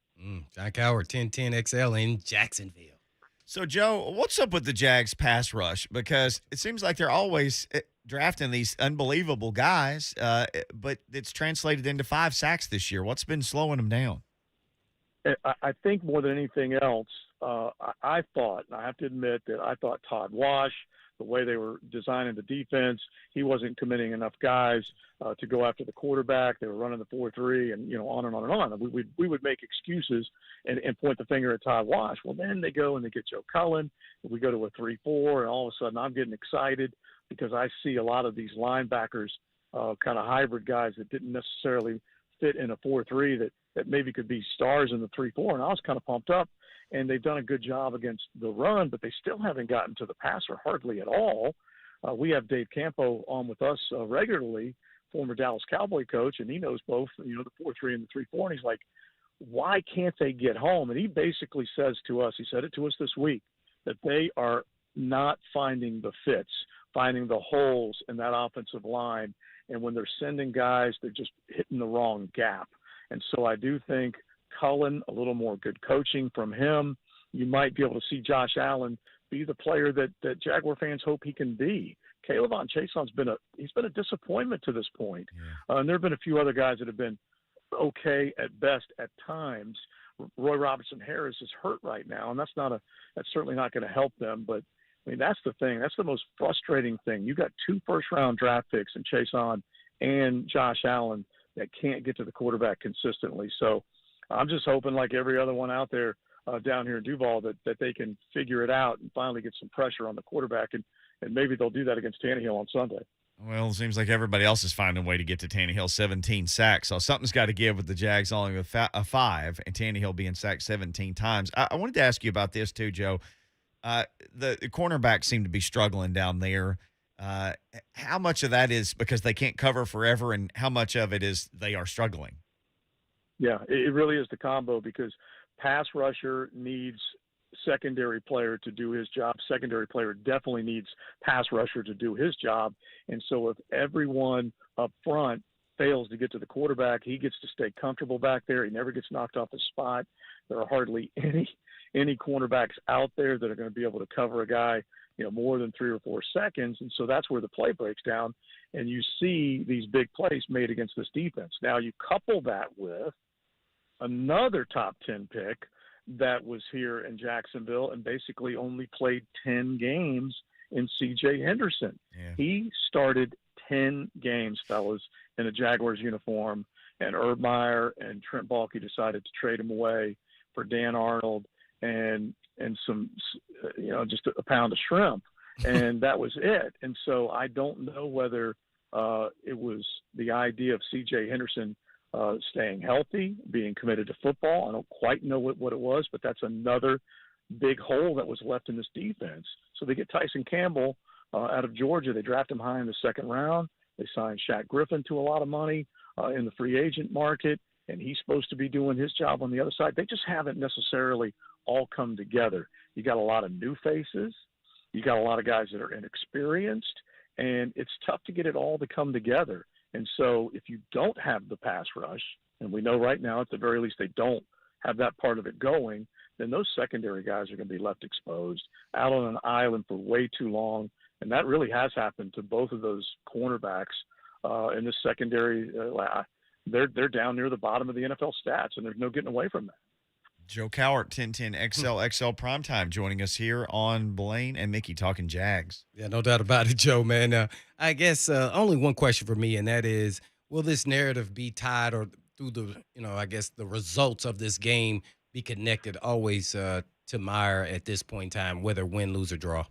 John Cowart, 1010 XL in Jacksonville. So, Joe, what's up with the Jags pass rush? Because it seems like they're always drafting these unbelievable guys, but it's translated into 5 sacks this year. What's been slowing them down? I think more than anything else, I thought, and I have to admit that I thought Todd Wash, the way they were designing the defense. He wasn't committing enough guys to go after the quarterback. They were running the 4-3 and, on and on and on. We would make excuses and point the finger at Todd Wash. Well, then they go and they get Joe Cullen. We go to a 3-4, and all of a sudden I'm getting excited because I see a lot of these linebackers, kind of hybrid guys that didn't necessarily fit in a 4-3 that maybe could be stars in the 3-4, and I was kind of pumped up. And they've done a good job against the run, but they still haven't gotten to the passer hardly at all. We have Dave Campo on with us regularly, former Dallas Cowboy coach, and he knows both, the 4-3 and the 3-4. And he's like, why can't they get home? And he basically says to us, he said it to us this week, that they are not finding the fits, finding the holes in that offensive line. And when they're sending guys, they're just hitting the wrong gap. And so I do think Cullen, a little more good coaching from him, you might be able to see Josh Allen be the player that Jaguar fans hope he can be. Kayvon Chason's been a disappointment to this point. And there have been a few other guys that have been okay at best at times. Roy Robertson Harris is hurt right now, and that's certainly not going to help them. But I mean, that's the thing. That's the most frustrating thing. You got 2 first-round draft picks in Chason and Josh Allen that can't get to the quarterback consistently. So I'm just hoping, like every other one out there down here in Duval, that they can figure it out and finally get some pressure on the quarterback, and maybe they'll do that against Tannehill on Sunday. Well, it seems like everybody else is finding a way to get to Tannehill. 17 sacks. So something's got to give with the Jags only with a 5 and Tannehill being sacked 17 times. I wanted to ask you about this too, Joe. The cornerbacks seem to be struggling down there. How much of that is because they can't cover forever, and how much of it is they are struggling? Yeah, it really is the combo, because pass rusher needs secondary player to do his job. Secondary player definitely needs pass rusher to do his job. And so if everyone up front fails to get to the quarterback, he gets to stay comfortable back there. He never gets knocked off his spot. There are hardly any cornerbacks out there that are going to be able to cover a guy, more than 3 or 4 seconds. And so that's where the play breaks down, and you see these big plays made against this defense. Now you couple that with another top 10 pick that was here in Jacksonville and basically only played 10 games in C.J. Henderson. Yeah. He started 10 games, fellas, in a Jaguars uniform, and Herb Meyer and Trent Baalke decided to trade him away for Dan Arnold and some, just a pound of shrimp, and that was it. And so I don't know whether it was the idea of C.J. Henderson staying healthy, being committed to football. I don't quite know what it was, but that's another big hole that was left in this defense. So they get Tyson Campbell out of Georgia. They draft him high in the 2nd round. They signed Shaq Griffin to a lot of money in the free agent market, and he's supposed to be doing his job on the other side. They just haven't necessarily all come together. You got a lot of new faces. You got a lot of guys that are inexperienced, and it's tough to get it all to come together. And so if you don't have the pass rush, and we know right now at the very least they don't have that part of it going, then those secondary guys are going to be left exposed, out on an island for way too long. And that really has happened to both of those cornerbacks in this secondary. They're down near the bottom of the NFL stats, and there's no getting away from that. Joe Cowart, 1010 XL Primetime, joining us here on Blaine and Mickey Talking Jags. Yeah, no doubt about it, Joe, man. I guess only one question for me, and that is, will this narrative be tied or through the, I guess the results of this game be connected always to Meyer at this point in time, whether win, lose, or draw?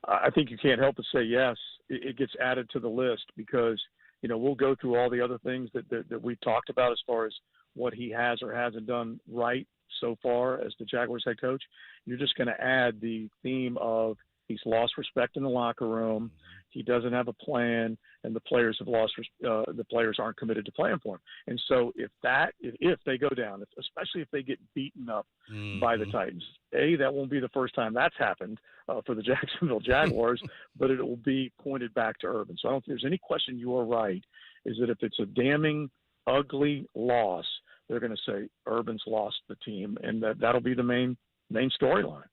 I think you can't help but say yes. It gets added to the list because, we'll go through all the other things that we talked about as far as what he has or hasn't done right so far as the Jaguars head coach. You're just going to add the theme of he's lost respect in the locker room. He doesn't have a plan, and the players have the players aren't committed to playing for him. And so if they go down, especially if they get beaten up by the Titans, that won't be the first time that's happened for the Jacksonville Jaguars, but it will be pointed back to Urban. So I don't think there's any question. You are right, is that if it's a damning, ugly loss, they're going to say Urban's lost the team, and that'll be the main storyline.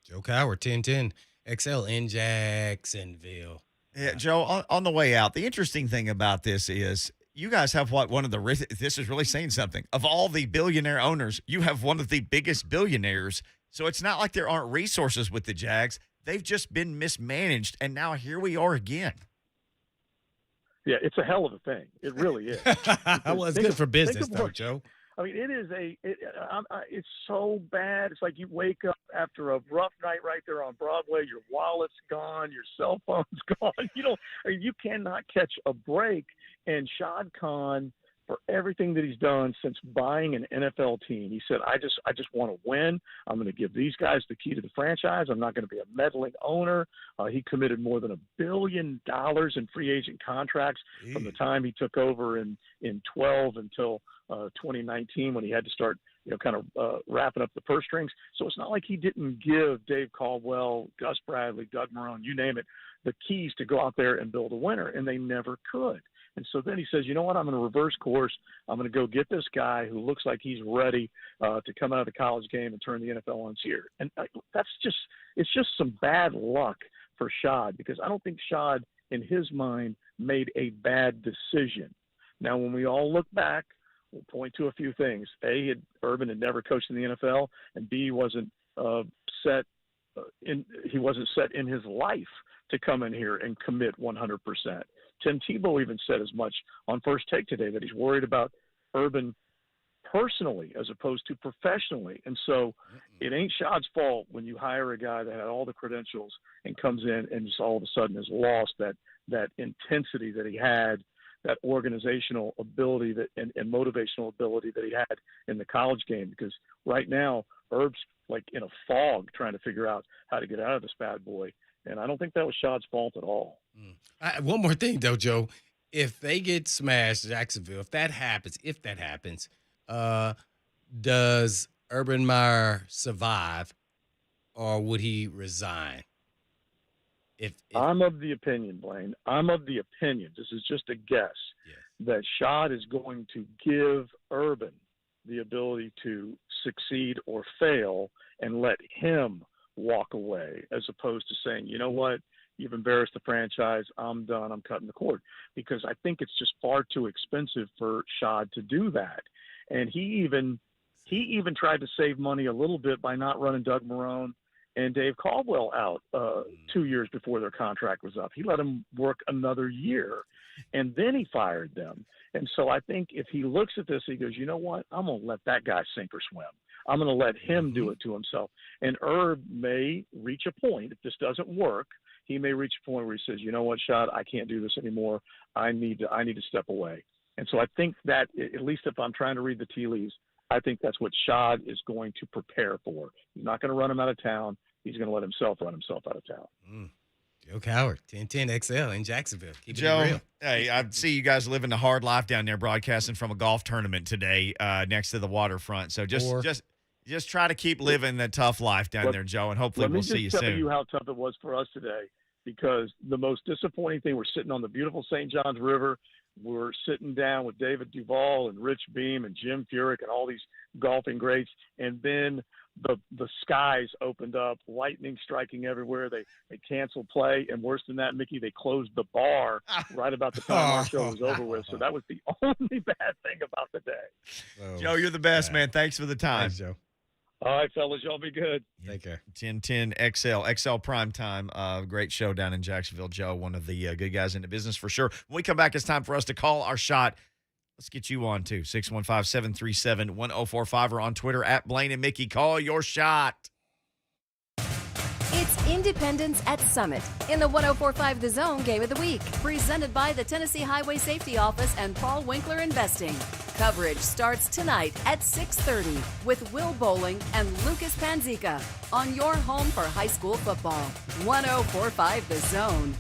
Joe Cowart, 1010 XL in Jacksonville. Yeah, Joe, on the way out, the interesting thing about this is you guys have this is really saying something. Of all the billionaire owners, you have one of the biggest billionaires. So it's not like there aren't resources with the Jags. They've just been mismanaged, and now here we are again. Yeah, it's a hell of a thing. It really is. Well, it's good for business, though, Joe. I mean, it's so bad. It's like you wake up after a rough night right there on Broadway. Your wallet's gone. Your cell phone's gone. You cannot catch a break. And Shad Khan, for everything that he's done since buying an NFL team, he said, I just want to win. I'm going to give these guys the key to the franchise. I'm not going to be a meddling owner. He committed more than $1 billion in free agent contracts from the time he took over in 12 until 2019 when he had to start, kind of wrapping up the purse strings. So it's not like he didn't give Dave Caldwell, Gus Bradley, Doug Marrone, you name it, the keys to go out there and build a winner, and they never could. And so then he says, you know what, I'm going to reverse course. I'm going to go get this guy who looks like he's ready to come out of the college game and turn the NFL on its ear. And it's just some bad luck for Shad, because I don't think Shad, in his mind, made a bad decision. Now, when we all look back, we'll point to a few things. A, Urban had never coached in the NFL, and B, he wasn't set in his life to come in here and commit 100%. Tim Tebow even said as much on First Take today, that he's worried about Urban personally as opposed to professionally. And so it ain't Shad's fault when you hire a guy that had all the credentials and comes in and just all of a sudden has lost that intensity that he had, that organizational ability and motivational ability that he had in the college game. Because right now, Herb's like in a fog trying to figure out how to get out of this bad boy. And I don't think that was Shad's fault at all. One more thing, though, Joe. If they get smashed, Jacksonville, if that happens, does Urban Meyer survive, or would he resign? If I'm of the opinion, Blaine, this is just a guess, that Shad is going to give Urban the ability to succeed or fail and let him walk away, as opposed to saying, you know what, you've embarrassed the franchise, I'm done, I'm cutting the cord. Because I think it's just far too expensive for Shad to do that. And he even tried to save money a little bit by not running Doug Marrone and Dave Caldwell out 2 years before their contract was up. He let them work another year, and then he fired them. And so I think if he looks at this, he goes, you know what, I'm going to let that guy sink or swim. I'm going to let him do it to himself. And Herb may reach a point, if this doesn't work, he may reach a point where he says, you know what, Shad, I can't do this anymore. I need to step away. And so I think that, at least if I'm trying to read the tea leaves, I think that's what Shad is going to prepare for. He's not going to run him out of town. He's going to let himself run himself out of town. Joe Cowart, 1010XL in Jacksonville. Keep Joe, it real. hey, I see you guys living the hard life down there, broadcasting from a golf tournament today next to the waterfront. So just try to keep living the tough life down there, Joe, and hopefully we'll see you soon. Let me just tell you how tough it was for us today, because the most disappointing thing, we're sitting on the beautiful St. Johns River. We're sitting down with David Duval and Rich Beam and Jim Furyk and all these golfing greats, and then the skies opened up, lightning striking everywhere. They canceled play, and worse than that, Mickey, they closed the bar right about the time our show was over with. So that was the only bad thing about the day. Joe, you're the best, man. Thanks for the time. Thanks, Joe. All right, fellas, y'all be good. Take care. 1010 XL Prime Time. Great show down in Jacksonville, Joe. One of the good guys in the business for sure. When we come back, it's time for us to call our shot. Let's get you on too. 615-737-1045 or on Twitter at Blaine and Mickey. Call your shot. It's Independence at Summit in the 104.5 The Zone Game of the Week, presented by the Tennessee Highway Safety Office and Paul Winkler Investing. Coverage starts tonight at 6:30 with Will Bowling and Lucas Panzica on your home for high school football. 104.5 The Zone.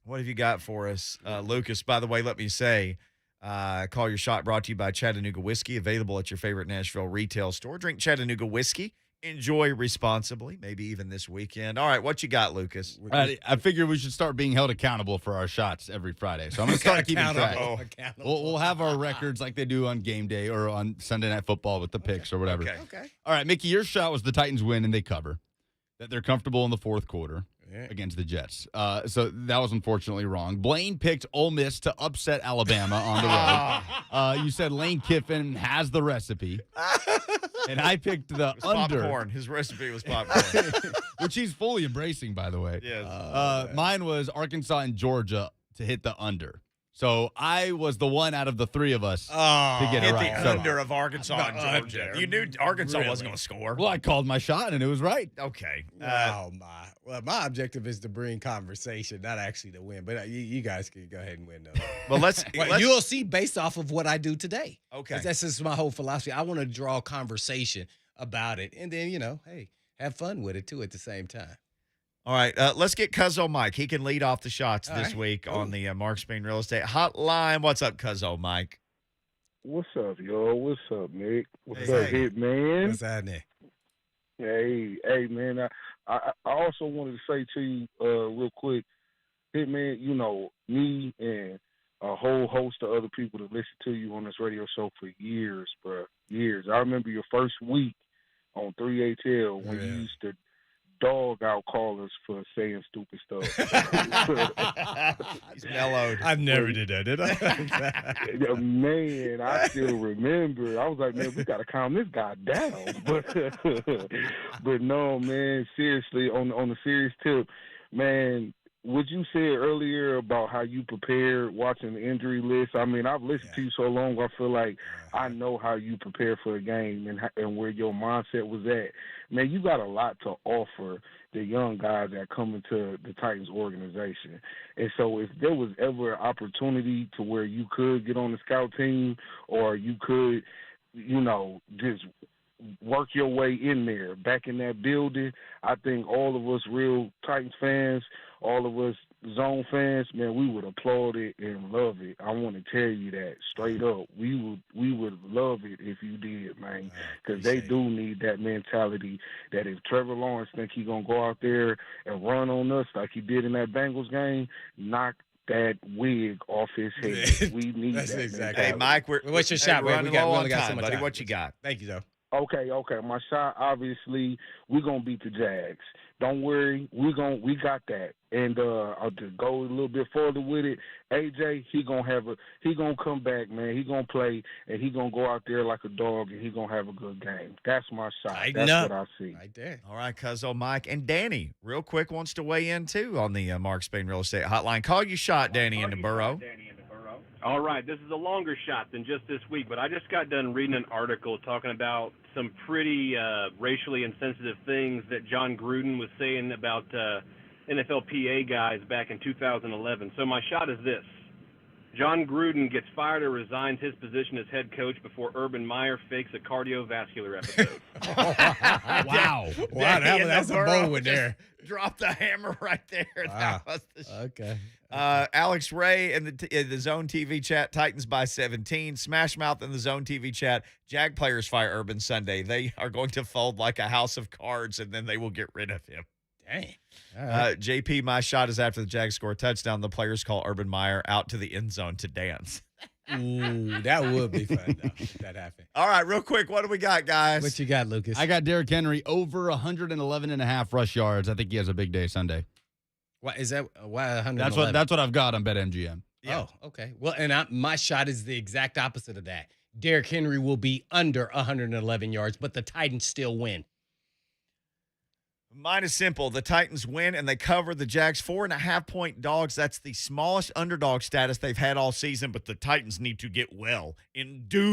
What have you got for us, Lucas? By the way, let me say, Call Your Shot brought to you by Chattanooga Whiskey, available at your favorite Nashville retail store. Drink Chattanooga Whiskey. Enjoy responsibly, maybe even this weekend. All right, what you got, Lucas? I figure we should start being held accountable for our shots every Friday. So I'm going to start keeping track. We'll have our records like they do on game day or on Sunday Night Football with the picks or whatever. Okay. All right, Mickey, your shot was the Titans win and they cover. That they're comfortable in the fourth quarter against the Jets. So that was unfortunately wrong. Blaine picked Ole Miss to upset Alabama on the road. You said Lane Kiffin has the recipe. And I picked the under. Popcorn. His recipe was popcorn. Which he's fully embracing, by the way. Yes. Mine was Arkansas and Georgia to hit the under. So I was the one out of the three of us to get it right. The under of Arkansas and Georgia. You knew Arkansas wasn't going to score. Well, I called my shot, and it was right. Okay. Well, my objective is to bring conversation, not actually to win. But you guys can go ahead and win, though. Well, let's you'll see based off of what I do today. Okay. 'Cause that's just my whole philosophy. I want to draw conversation about it. And then, hey, have fun with it, too, at the same time. All right, let's get Cuzzo Mike. He can lead off the shots this week on the Mark Spain Real Estate Hotline. What's up, Cuzzo Mike? What's up, yo? What's up, Nick? What's up, Hit Man? What's happening? Hey, man. I also wanted to say to you real quick, Hit Man, me and a whole host of other people that listen to you on this radio show for years, bro. Years. I remember your first week on 3HL when you used to dog out callers for saying stupid stuff. He's mellowed. I never did that, did I? Man, I still remember. I was like, man, we got to calm this guy down. But no, man, seriously, on the serious tip, man, what you said earlier about how you prepared watching the injury list, I mean, I've listened to you so long, I feel like I know how you prepare for a game and where your mindset was at. Man, you got a lot to offer the young guys that come into the Titans organization. And so if there was ever an opportunity to where you could get on the scout team or you could, just work your way in there, back in that building, I think all of us real Titans fans, all of us Zone fans, man, we would applaud it and love it. I want to tell you that straight up. We would love it if you did, man, because they do need that mentality that if Trevor Lawrence think he going to go out there and run on us like he did in that Bengals game, knock that wig off his head. We need that exactly. Hey, Mike, what's your shot? We're running low on time, so much buddy. time. What you got? Thank you, though. Okay. My shot, obviously, we're going to beat the Jags. Don't worry, we got that. And I'll just go a little bit further with it. AJ, he gonna come back, man. He gonna play, and he gonna go out there like a dog, and he gonna have a good game. That's my shot. That's what I see. Right there. All right, Cuzzo Mike. And Danny, real quick, wants to weigh in, too, on the Mark Spain Real Estate Hotline. Call your shot, Danny in the Borough. All right, this is a longer shot than just this week, but I just got done reading an article talking about some pretty racially insensitive things that John Gruden was saying about NFLPA guys back in 2011. So my shot is this. John Gruden gets fired or resigns his position as head coach before Urban Meyer fakes a cardiovascular episode. Wow. That's a bold one there. Drop the hammer right there. Wow. That was the shot. Okay. Alex Ray in the Zone TV chat, Titans by 17. Smash Mouth in the Zone TV chat, Jag players fire Urban Sunday. They are going to fold like a house of cards, and then they will get rid of him. Dang. All right. JP, my shot is after the Jags score a touchdown. The players call Urban Meyer out to the end zone to dance. Ooh, that would be fun, though, if that happened. All right, real quick, what do we got, guys? What you got, Lucas? I got Derrick Henry over 111.5 rush yards. I think he has a big day Sunday. What is that? Why 111? That's what I've got on BetMGM. Yeah. Oh, okay. Well, and my shot is the exact opposite of that. Derrick Henry will be under 111 yards, but the Titans still win. Mine is simple. The Titans win, and they cover the Jags 4.5-point dogs. That's the smallest underdog status they've had all season, but the Titans need to get well.